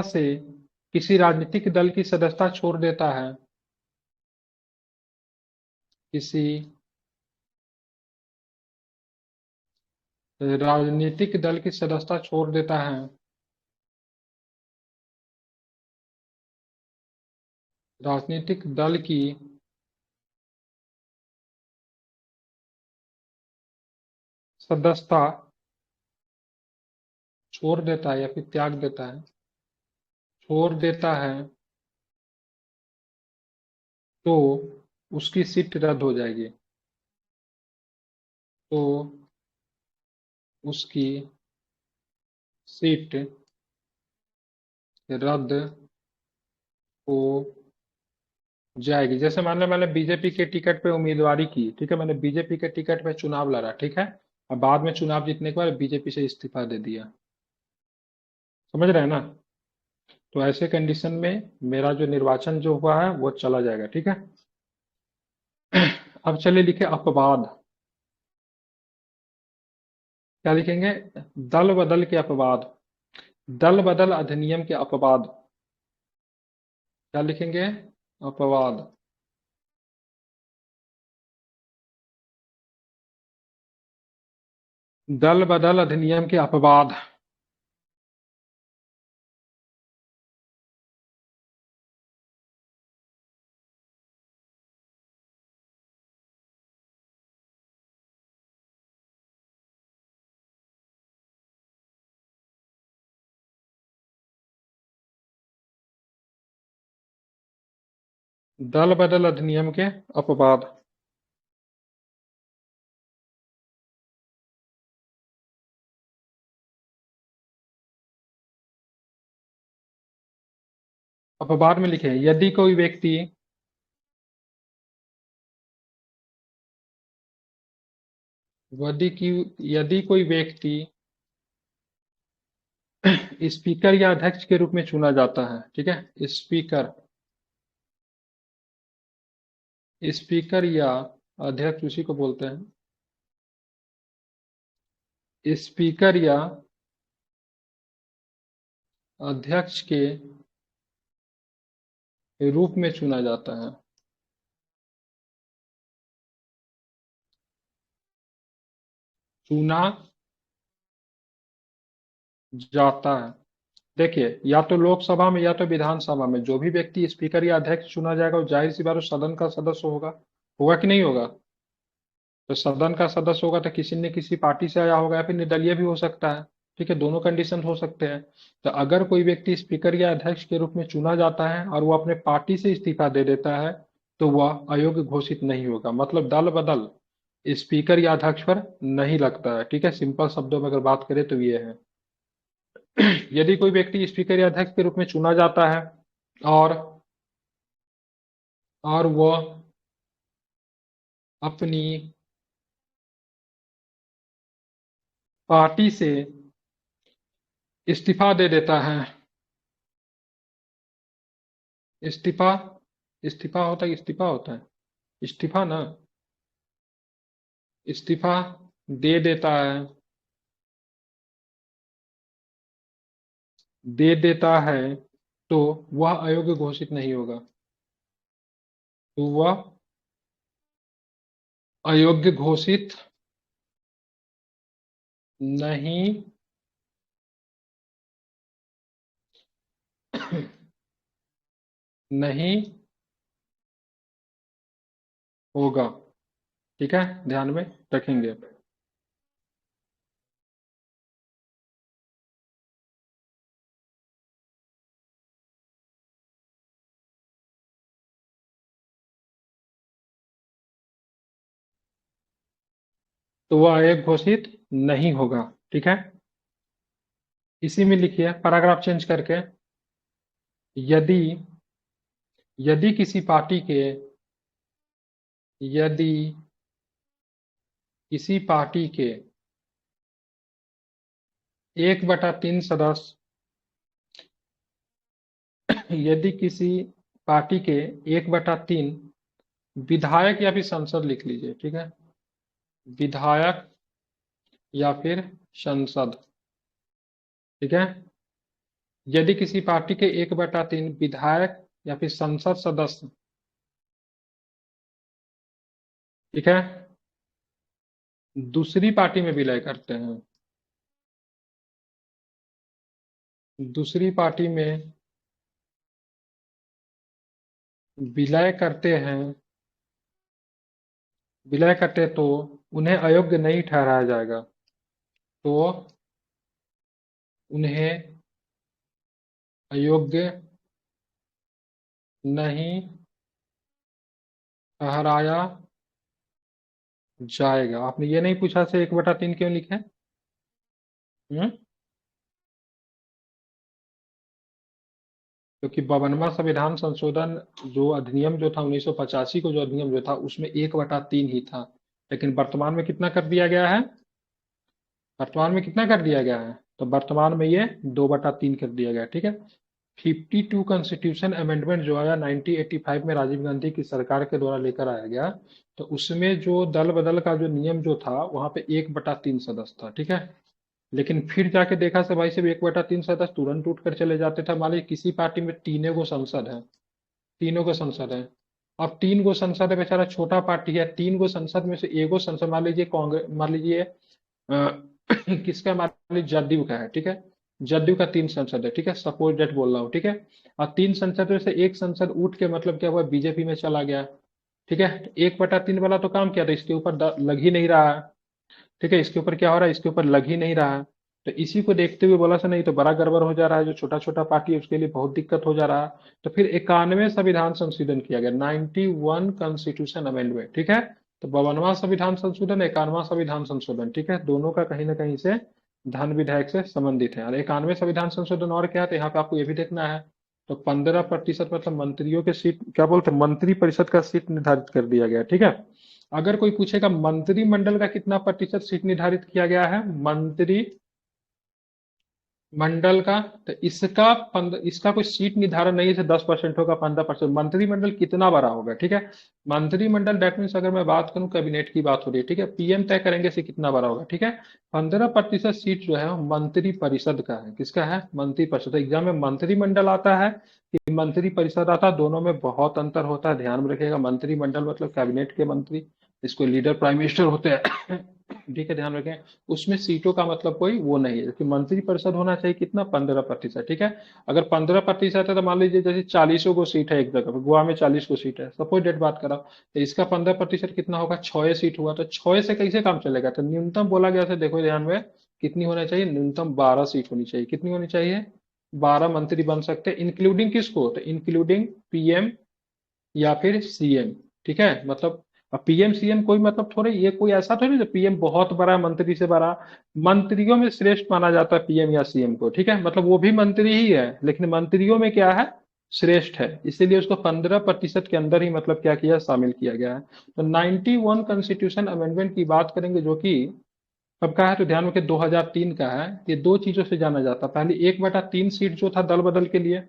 से किसी राजनीतिक दल की सदस्यता छोड़ देता है, किसी राजनीतिक दल की सदस्यता छोड़ देता है, राजनीतिक दल की सदस्यता छोड़ देता है या फिर त्याग देता है, छोड़ देता है, तो उसकी सीट रद्द हो जाएगी, तो उसकी सीट रद्द हो जाएगी। जैसे मान लो मैंने बीजेपी के टिकट पे उम्मीदवारी की, ठीक है, मैंने बीजेपी के टिकट पे चुनाव लड़ा, ठीक है, और बाद में चुनाव जीतने के बाद बीजेपी से इस्तीफा दे दिया, समझ रहे हैं ना। तो ऐसे कंडीशन में मेरा जो निर्वाचन जो हुआ है वो चला जाएगा, ठीक है। अब चलिए लिखे अपवाद। क्या लिखेंगे, दल बदल के अपवाद, दल बदल अधिनियम के अपवाद। क्या लिखेंगे, अपवाद। दल बदल अधिनियम के अपवाद। दल बदल अधिनियम के अपवाद। अपवाद में लिखे, यदि कोई व्यक्ति यदि कोई व्यक्ति स्पीकर या अध्यक्ष के रूप में चुना जाता है, ठीक है, स्पीकर या अध्यक्ष उसी को बोलते हैं, स्पीकर या अध्यक्ष के रूप में चुना जाता है, चुना जाता है। देखिए, या तो लोकसभा में या तो विधानसभा में जो भी व्यक्ति स्पीकर या अध्यक्ष चुना जाएगा वो जाहिर सी बात है सदन का सदस्य होगा, होगा कि नहीं होगा। तो सदन का सदस्य होगा तो किसी न किसी पार्टी से आया होगा या फिर निर्दलीय भी हो सकता है, ठीक है, दोनों कंडीशन हो सकते हैं। तो अगर कोई व्यक्ति स्पीकर या अध्यक्ष के रूप में चुना जाता है और वो अपने पार्टी से इस्तीफा दे देता है तो वह अयोग्य घोषित नहीं होगा, मतलब दल बदल स्पीकर या अध्यक्ष पर नहीं लगता है, ठीक है। सिंपल शब्दों में अगर बात करें तो ये है। यदि कोई व्यक्ति स्पीकर या अध्यक्ष के रूप में चुना जाता है और वह अपनी पार्टी से इस्तीफा दे देता है, इस्तीफा इस्तीफा होता है, इस्तीफा होता है, इस्तीफा ना, इस्तीफा दे देता है, तो वह अयोग्य घोषित नहीं होगा। तो वह अयोग्य घोषित नहीं नहीं होगा। ठीक है, ध्यान में रखेंगे। तो वह अयोग्य घोषित नहीं होगा। ठीक है, इसी में लिखिए पैराग्राफ चेंज करके, यदि यदि किसी पार्टी के यदि किसी पार्टी के 1/3 सदस्य यदि किसी पार्टी के 1/3 विधायक या फिर सांसद लिख लीजिए। ठीक है, विधायक या फिर संसद। ठीक है, यदि किसी पार्टी के 1/3 विधायक या फिर संसद सदस्य, ठीक है, दूसरी पार्टी में विलय करते हैं, दूसरी पार्टी में विलय करते हैं, विलय करते तो उन्हें अयोग्य नहीं ठहराया जाएगा। तो उन्हें अयोग्य नहीं ठहराया जाएगा। आपने ये नहीं पूछा से 1/3 क्यों लिखे? क्योंकि 52वां संविधान संशोधन जो अधिनियम जो था 1985 को जो अधिनियम जो था उसमें 1/3 ही था, लेकिन वर्तमान में कितना कर दिया गया है? वर्तमान में कितना कर दिया गया है? तो वर्तमान में ये 2/3 कर दिया गया। ठीक है, 52 कॉन्स्टिट्यूशन अमेंडमेंट जो आया 1985 में राजीव गांधी की सरकार के द्वारा लेकर आया गया, तो उसमें जो दल बदल का जो नियम जो था वहां पे 1/3 सदस्य था। ठीक है, लेकिन फिर जाके देखा से भाई सिर्फ 1/3 सदस्य तुरंत उठ कर चले जाते थे। मान लीजिए किसी पार्टी में तीनों को संसद है, तीनों को संसद है, अब 3 गो संसद है, बेचारा छोटा पार्टी है, 3 गो संसद में से एगो संसद मान लीजिए कांग्रेस, मान लीजिए किसका, मान लीजिए जदयू का है। ठीक है, जदयू का 3 संसद है। ठीक है, सपोज डेट बोल रहा हूँ। ठीक है, और 3 संसद में से एक संसद उठ के मतलब क्या हुआ, बीजेपी में चला गया। ठीक है, 1/3 वाला तो काम किया था, इसके ऊपर लग ही नहीं रहा है। ठीक है, इसके ऊपर क्या हो रहा है, इसके ऊपर लग ही नहीं रहा है। तो इसी को देखते हुए बोला से नहीं तो बड़ा गड़बड़ हो जा रहा है, जो छोटा छोटा पार्टी है उसके लिए बहुत दिक्कत हो जा रहा है। तो फिर 91 संविधान संशोधन किया गया, 91 कॉन्स्टिट्यूशन अमेंडमेंट। ठीक है, तो 52वां संविधान संशोधन, 91वां संविधान संशोधन। ठीक है, दोनों का कहीं ना कहीं से धन विधेयक से संबंधित है। और 91वें संविधान संशोधन और क्या है, तो यहाँ पे आपको ये भी देखना है। तो 15% मतलब मंत्रियों के सीट, क्या बोलते हैं, मंत्री परिषद का सीट निर्धारित कर दिया गया। ठीक है, अगर कोई पूछेगा मंत्रिमंडल का कितना प्रतिशत सीट निर्धारित किया गया है, मंत्री मंडल का, तो इसका कोई सीट निर्धारण नहीं है, 10% होगा, 15%। मंत्रिमंडल कितना बड़ा होगा? ठीक है, मंत्रिमंडल डेट मीन्स अगर मैं बात करूं कैबिनेट की बात हो रही है। ठीक है, पीएम तय करेंगे से कितना बड़ा होगा। ठीक है, 15% सीट जो है मंत्री परिषद का है। किसका है? मंत्री परिषद। एग्जाम में मंत्रिमंडल आता है कि मंत्री परिषद आता है, दोनों में बहुत अंतर होता है, ध्यान में रखिएगा। मंत्रिमंडल मतलब कैबिनेट के मंत्री, इसको लीडर प्राइम मिनिस्टर होते हैं। ठीक है, ध्यान रखें। उसमें सीटों का मतलब कोई वो नहीं है, जबकि मंत्री परिषद होना चाहिए कितना, 15%। ठीक है, अगर 15% है तो मान लीजिए जैसे 40 को सीट है एक जगह पर, गोवा में 40 को सीट है, सपोज डेट बात करा, तो इसका 15% कितना होगा, 6 सीट हुआ। तो 6 से कैसे काम चलेगा? तो न्यूनतम बोला गया था, देखो ध्यान में, कितनी होना चाहिए, न्यूनतम 12 सीट होनी चाहिए। कितनी होनी चाहिए? 12 मंत्री बन सकते हैं, इंक्लूडिंग किसको, तो इंक्लूडिंग पीएम या फिर सीएम। ठीक है, मतलब अब पीएम सीएम कोई मतलब थोड़े, ये कोई ऐसा थोड़ी ना पीएम बहुत बड़ा मंत्री से बड़ा, मंत्रियों में श्रेष्ठ माना जाता है पीएम या सीएम को। ठीक है, मतलब वो भी मंत्री ही है, लेकिन मंत्रियों में क्या है, श्रेष्ठ है, इसीलिए उसको 15% के अंदर ही मतलब क्या किया, शामिल किया गया है। तो 91 कॉन्स्टिट्यूशन अमेंडमेंट की बात करेंगे, जो कि कब का है, तो ध्यान रखिए 2003 का है। ये दो चीजों से जाना जाता है, पहले 1/3 सीट जो था दल बदल के लिए,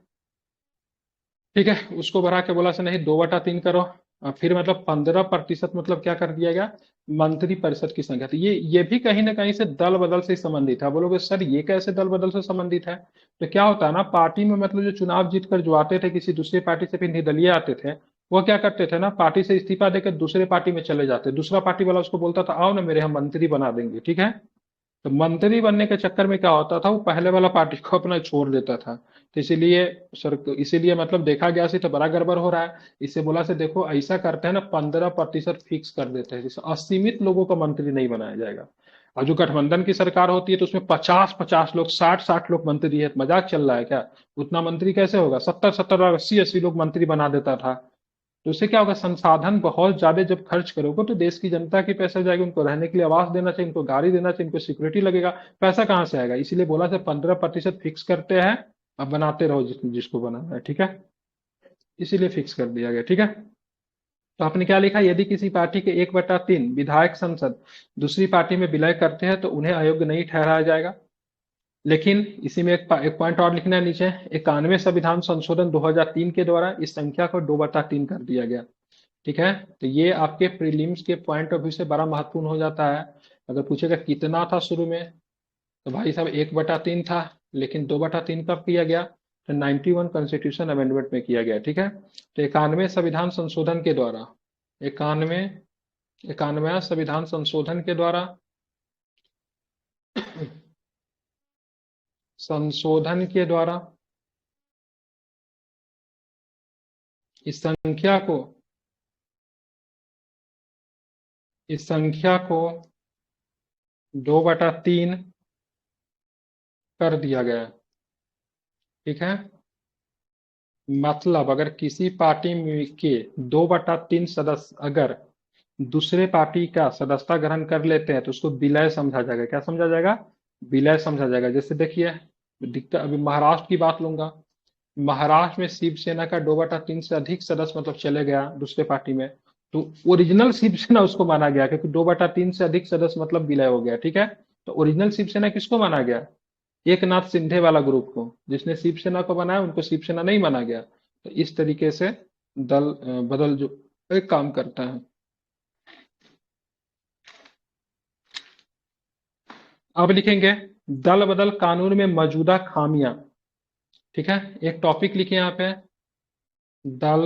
ठीक है, उसको बढ़ा के बोला से नहीं 2/3 करो। फिर मतलब 15% मतलब क्या कर दिया गया, मंत्री परिषद की संख्या। तो ये भी कहीं ना कहीं से दल बदल से संबंधित है। बोलोगे सर ये कैसे दल बदल से संबंधित है? तो क्या होता है ना, पार्टी में मतलब जो चुनाव जीत कर जो आते थे किसी दूसरी पार्टी से, फिर निर्दलीय आते थे, वो क्या करते थे ना, पार्टी से इस्तीफा देकर दूसरे पार्टी में चले जाते, दूसरा पार्टी वाला उसको बोलता था आओ ना मेरे हम मंत्री बना देंगे, ठीक है। तो मंत्री बनने के चक्कर में क्या होता था, वो पहले वाला पार्टी को अपना छोड़ देता था। तो इसीलिए सर, इसीलिए मतलब देखा गया से तो बड़ा गड़बड़ हो रहा है। इससे बोला से देखो ऐसा करते हैं ना, 15% फिक्स कर देते हैं, जैसे असीमित लोगों का मंत्री नहीं बनाया जाएगा। और जो गठबंधन की सरकार होती है तो उसमें 50-50 लोग, 60-60 लोग मंत्री है, मजाक चल रहा है क्या? उतना मंत्री कैसे होगा? 70-70 और 80-80 लोग मंत्री बना देता था। तो उससे क्या होगा, संसाधन बहुत ज्यादा जब खर्च करोगे तो देश की जनता की पैसा जाएगी, उनको रहने के लिए आवास देना चाहिए, उनको गाड़ी देना चाहिए, उनको सिक्योरिटी लगेगा, पैसा कहाँ से आएगा? इसीलिए बोला से 15% फिक्स करते हैं, अब बनाते रहो जिसको बनाना है, ठीक है। इसीलिए फिक्स कर दिया गया, ठीक है। तो आपने क्या लिखा, यदि किसी पार्टी के 1/3 विधायक संसद दूसरी पार्टी में विलय करते हैं तो उन्हें अयोग्य नहीं ठहराया जाएगा। लेकिन इसी में एक पॉइंट और लिखना है नीचे, 91 संविधान संशोधन 2003 के द्वारा इस संख्या को 2/3 कर दिया गया, ठीक है। तो ये आपके प्रीलिम्स के पॉइंट ऑफ व्यू से बड़ा महत्वपूर्ण हो जाता है। अगर पूछेगा कितना था शुरू में, तो भाई साहब 1/3 था, लेकिन 2/3 कब किया गया? तो 91 कॉन्स्टिट्यूशन अमेंडमेंट में किया गया, ठीक है। तो 91 संविधान संशोधन के द्वारा, 91वां संविधान संशोधन के द्वारा संशोधन के द्वारा इस संख्या को इस संख्या को 2/3 कर दिया गया, ठीक है। मतलब अगर किसी पार्टी के 2/3 सदस्य अगर दूसरे पार्टी का सदस्यता ग्रहण कर लेते हैं तो उसको विलय समझा जाएगा। क्या समझा जाएगा? विलय समझा जाएगा। जैसे देखिए, दिखता, अभी महाराष्ट्र की बात लूंगा। महाराष्ट्र में शिवसेना का 2/3 से अधिक सदस्य मतलब चले गया दूसरे पार्टी में, तो ओरिजिनल शिवसेना उसको माना गया, क्योंकि 2/3 से अधिक सदस्य मतलब विलय हो गया, ठीक है। तो ओरिजिनल शिवसेना किसको माना गया? एक नाथ शिंदे वाला ग्रुप को, जिसने शिवसेना को बनाया उनको शिवसेना नहीं माना गया। तो इस तरीके से दल बदल जो एक काम करता है। अब लिखेंगे दल बदल कानून में मौजूदा खामियां, ठीक है। एक टॉपिक लिखे यहाँ पे, दल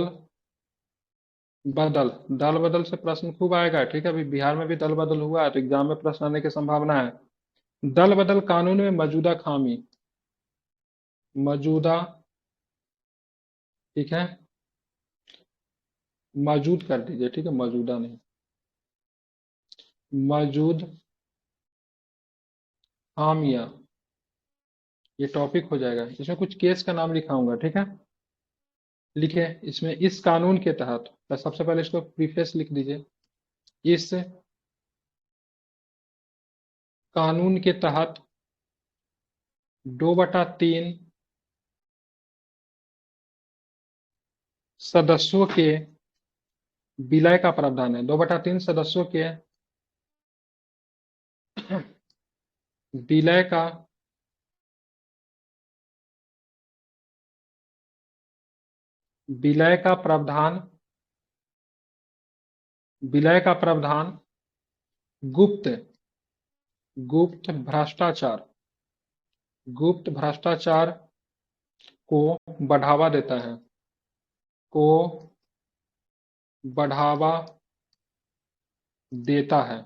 बदल। दल बदल से प्रश्न खूब आएगा, ठीक है। अभी बिहार में भी दल बदल हुआ है तो एग्जाम में प्रश्न आने की संभावना है। दल बदल कानून में मौजूदा खामी, मौजूदा, ठीक है, मौजूद कर दीजिए, ठीक है, मौजूदा नहीं, मौजूद खामियां, ये टॉपिक हो जाएगा। इसमें कुछ केस का नाम लिखाऊंगा, ठीक है। लिखे इसमें, इस कानून के तहत, बस सबसे पहले इसको प्रीफेस लिख दीजिए। इस कानून के तहत 2/3 सदस्यों के विलय का प्रावधान है। 2/3 सदस्यों के विलय का विलय का प्रावधान, विलय का प्रावधान गुप्त गुप्त भ्रष्टाचार, गुप्त भ्रष्टाचार को बढ़ावा देता है, को बढ़ावा देता है।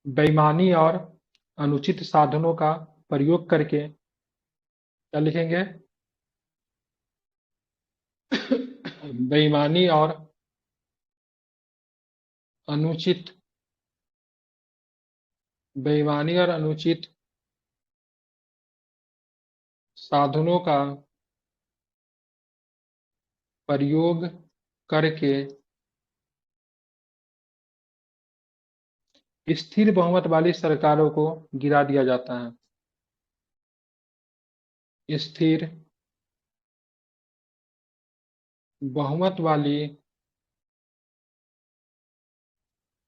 बेईमानी और अनुचित साधनों का प्रयोग करके, क्या लिखेंगे? बेईमानी और अनुचित, बेईमानी और अनुचित साधनों का प्रयोग करके स्थिर बहुमत वाली सरकारों को गिरा दिया जाता है। स्थिर बहुमत वाली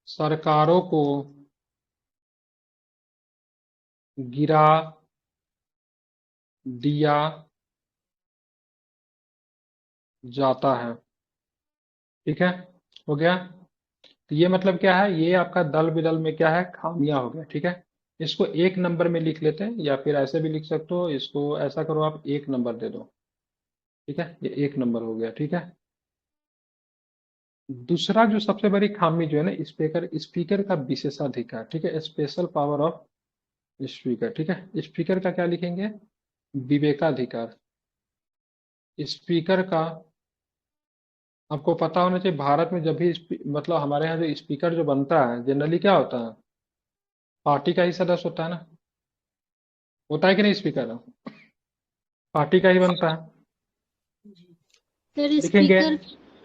सरकारों को गिरा दिया जाता है, ठीक है। हो गया। तो ये मतलब क्या है, ये आपका दल बदल में क्या है, खामियां हो गया, ठीक है। इसको 1 नंबर में लिख लेते हैं, या फिर ऐसे भी लिख सकते हो, इसको ऐसा करो आप 1 नंबर दे दो। ठीक है, ये 1 नंबर हो गया। ठीक है, दूसरा जो सबसे बड़ी खामी जो है ना, स्पीकर स्पीकर का विशेषाधिकार। ठीक है, स्पेशल पावर ऑफ स्पीकर। ठीक है, स्पीकर का क्या लिखेंगे? विवेकाधिकार। स्पीकर का आपको पता होना चाहिए, भारत में जब भी मतलब हमारे यहाँ जो स्पीकर जो बनता है जनरली क्या होता है, पार्टी का ही सदस्य होता है ना, होता है कि नहीं? स्पीकर पार्टी का ही बनता है। फिर लिखेंगे स्पीकर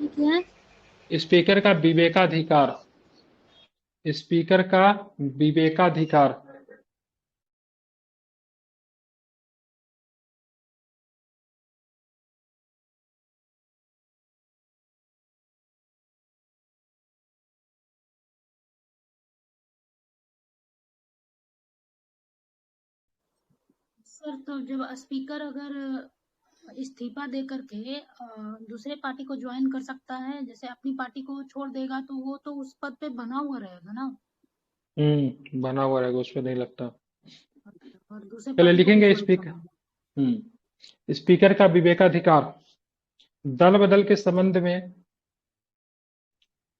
क्या है? स्पीकर का विवेकाधिकार। स्पीकर का विवेकाधिकार। सर तो जब स्पीकर अगर इस्तीफा दे करके दूसरे पार्टी को ज्वाइन कर सकता है, जैसे अपनी पार्टी को छोड़ देगा तो वो तो उस पद पे बना हुआ रहेगा ना, बना हुआ रहेगा, उस पर नहीं लगता। और दूसरे चलिए पार्टी को भी लिखेंगे ज्वाइन स्पीकर। करना। स्पीकर का विवेकाधिकार दल बदल के संबंध में,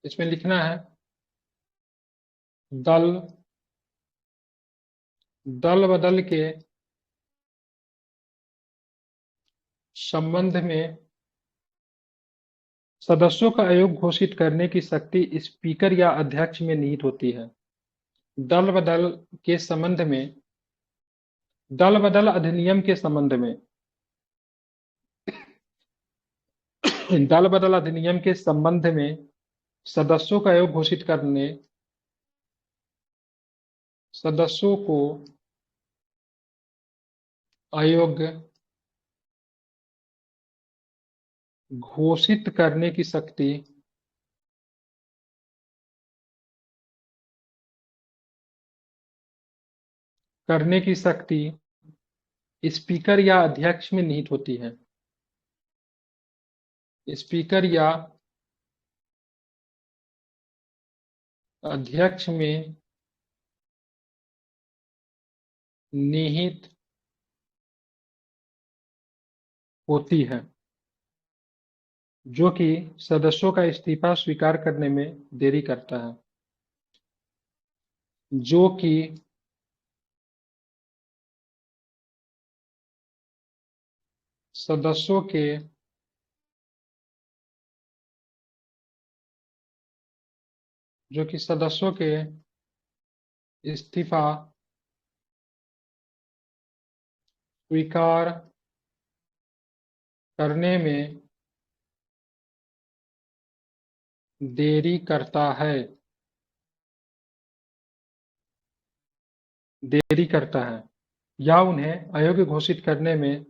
इसमें लिखना है दल दल बदल के संबंध में सदस्यों का आयोग घोषित करने की शक्ति स्पीकर या अध्यक्ष में निहित होती है। दल बदल के संबंध में, दल बदल अधिनियम के संबंध में, दल बदल अधिनियम के संबंध में सदस्यों का आयोग घोषित करने, सदस्यों को अयोग्य घोषित करने की शक्ति स्पीकर या अध्यक्ष में निहित होती है। स्पीकर या अध्यक्ष में निहित होती है, जो कि सदस्यों का इस्तीफा स्वीकार करने में देरी करता है। जो कि सदस्यों के इस्तीफा स्वीकार करने में देरी करता है, या उन्हें अयोग्य घोषित करने में,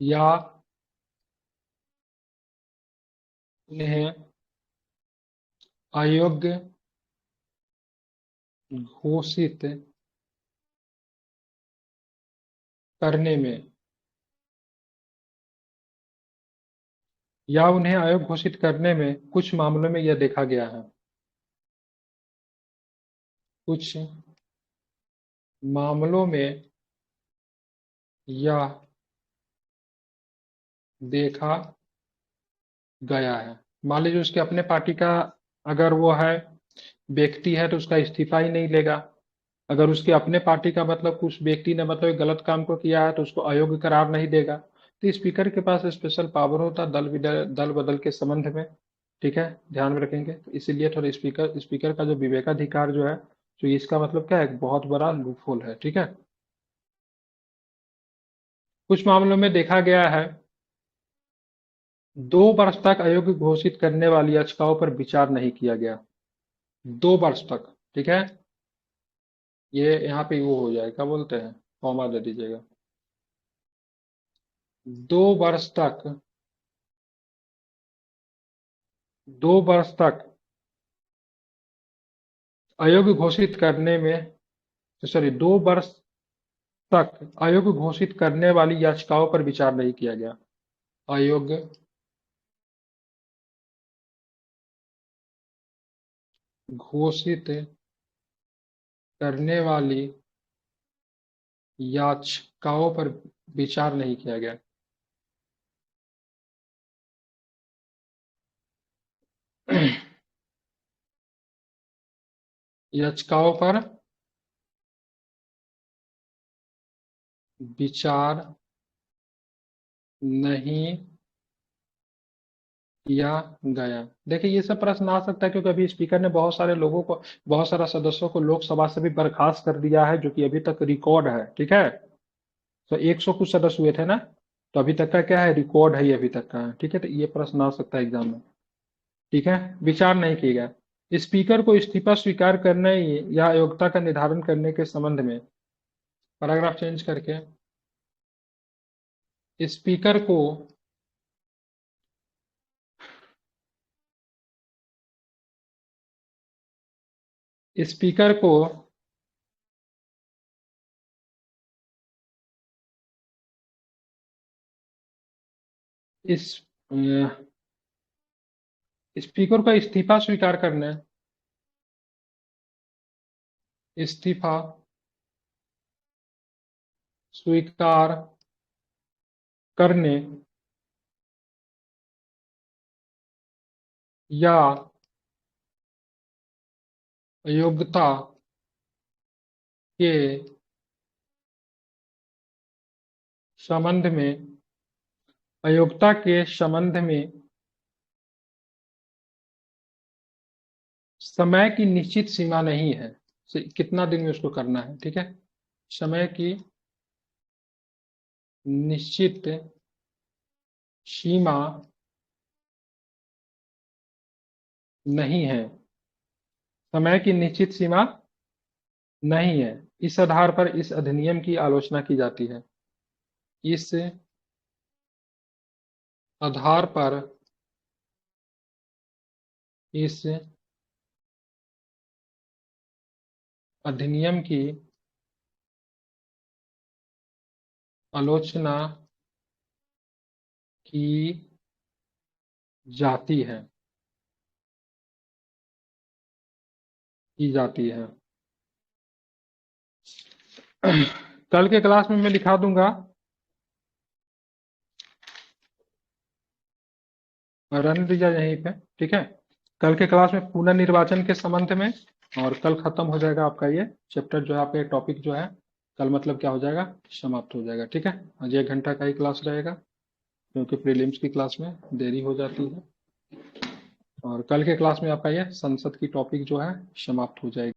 या उन्हें अयोग्य घोषित करने में, कुछ मामलों में यह देखा गया है। कुछ मामलों में यह देखा गया है। मान लीजिए उसके अपने पार्टी का अगर वो है, व्यक्ति है, तो उसका इस्तीफा ही नहीं लेगा। अगर उसके अपने पार्टी का मतलब कुछ व्यक्ति ने मतलब एक गलत काम को किया है तो उसको अयोग्य करार नहीं देगा। तो स्पीकर के पास स्पेशल पावर होता है दल बदल के संबंध में। ठीक है, ध्यान में रखेंगे। तो इसीलिए थोड़ा स्पीकर का जो विवेकाधिकार जो है, तो इसका मतलब क्या है, एक बहुत बड़ा लूपहोल है। ठीक है, कुछ मामलों में देखा गया है 2 वर्ष तक अयोग्य घोषित करने वाली याचिकाओं पर विचार नहीं किया गया। 2 वर्ष तक। ठीक है, ये यहाँ पे वो हो जाए, क्या बोलते हैं, कॉमा दे दीजिएगा। 2 वर्ष तक, 2 वर्ष तक अयोग्य घोषित करने में, सॉरी, 2 वर्ष तक अयोग्य घोषित करने वाली याचिकाओं पर विचार नहीं किया गया। अयोग्य घोषित करने वाली याचिकाओं पर विचार नहीं किया गया। याचिकाओं पर विचार नहीं किया गया। देखिए ये सब प्रश्न आ सकता है क्योंकि अभी स्पीकर ने बहुत सारे लोगों को, बहुत सारे सदस्यों को लोकसभा से भी बर्खास्त कर दिया है, जो कि अभी तक रिकॉर्ड है। ठीक है, तो 100 कुछ सदस्य हुए थे ना, तो अभी तक का क्या है, रिकॉर्ड है ये अभी तक का। ठीक है, तो ये प्रश्न आ सकता है एग्जाम में। ठीक है, विचार नहीं किया गया। स्पीकर को इस्तीफा स्वीकार करने या अयोग्यता का निर्धारण करने के संबंध में, पैराग्राफ चेंज करके, स्पीकर को स्पीकर को इस स्पीकर का इस्तीफा स्वीकार करने, इस्तीफा स्वीकार करने या अयोग्यता के संबंध में, अयोग्यता के संबंध में समय की निश्चित सीमा नहीं है, कितना दिन में उसको करना है। ठीक है, समय की निश्चित सीमा नहीं है, समय की निश्चित सीमा नहीं है। इस आधार पर इस अधिनियम की आलोचना की जाती है। इस आधार पर इस अधिनियम की आलोचना की जाती है, की जाती है। कल के क्लास में मैं लिखा दूंगा, रन दीजिए यहीं पे। ठीक है, कल के क्लास में पुनर्निर्वाचन के संबंध में, और कल खत्म हो जाएगा आपका ये चैप्टर जो है, आपका टॉपिक जो है कल मतलब क्या हो जाएगा, समाप्त हो जाएगा। ठीक है, आज 1 घंटा का ही क्लास रहेगा क्योंकि प्रीलिम्स की क्लास में देरी हो जाती है, और कल के क्लास में आपका ये संसद की टॉपिक जो है समाप्त हो जाएगी।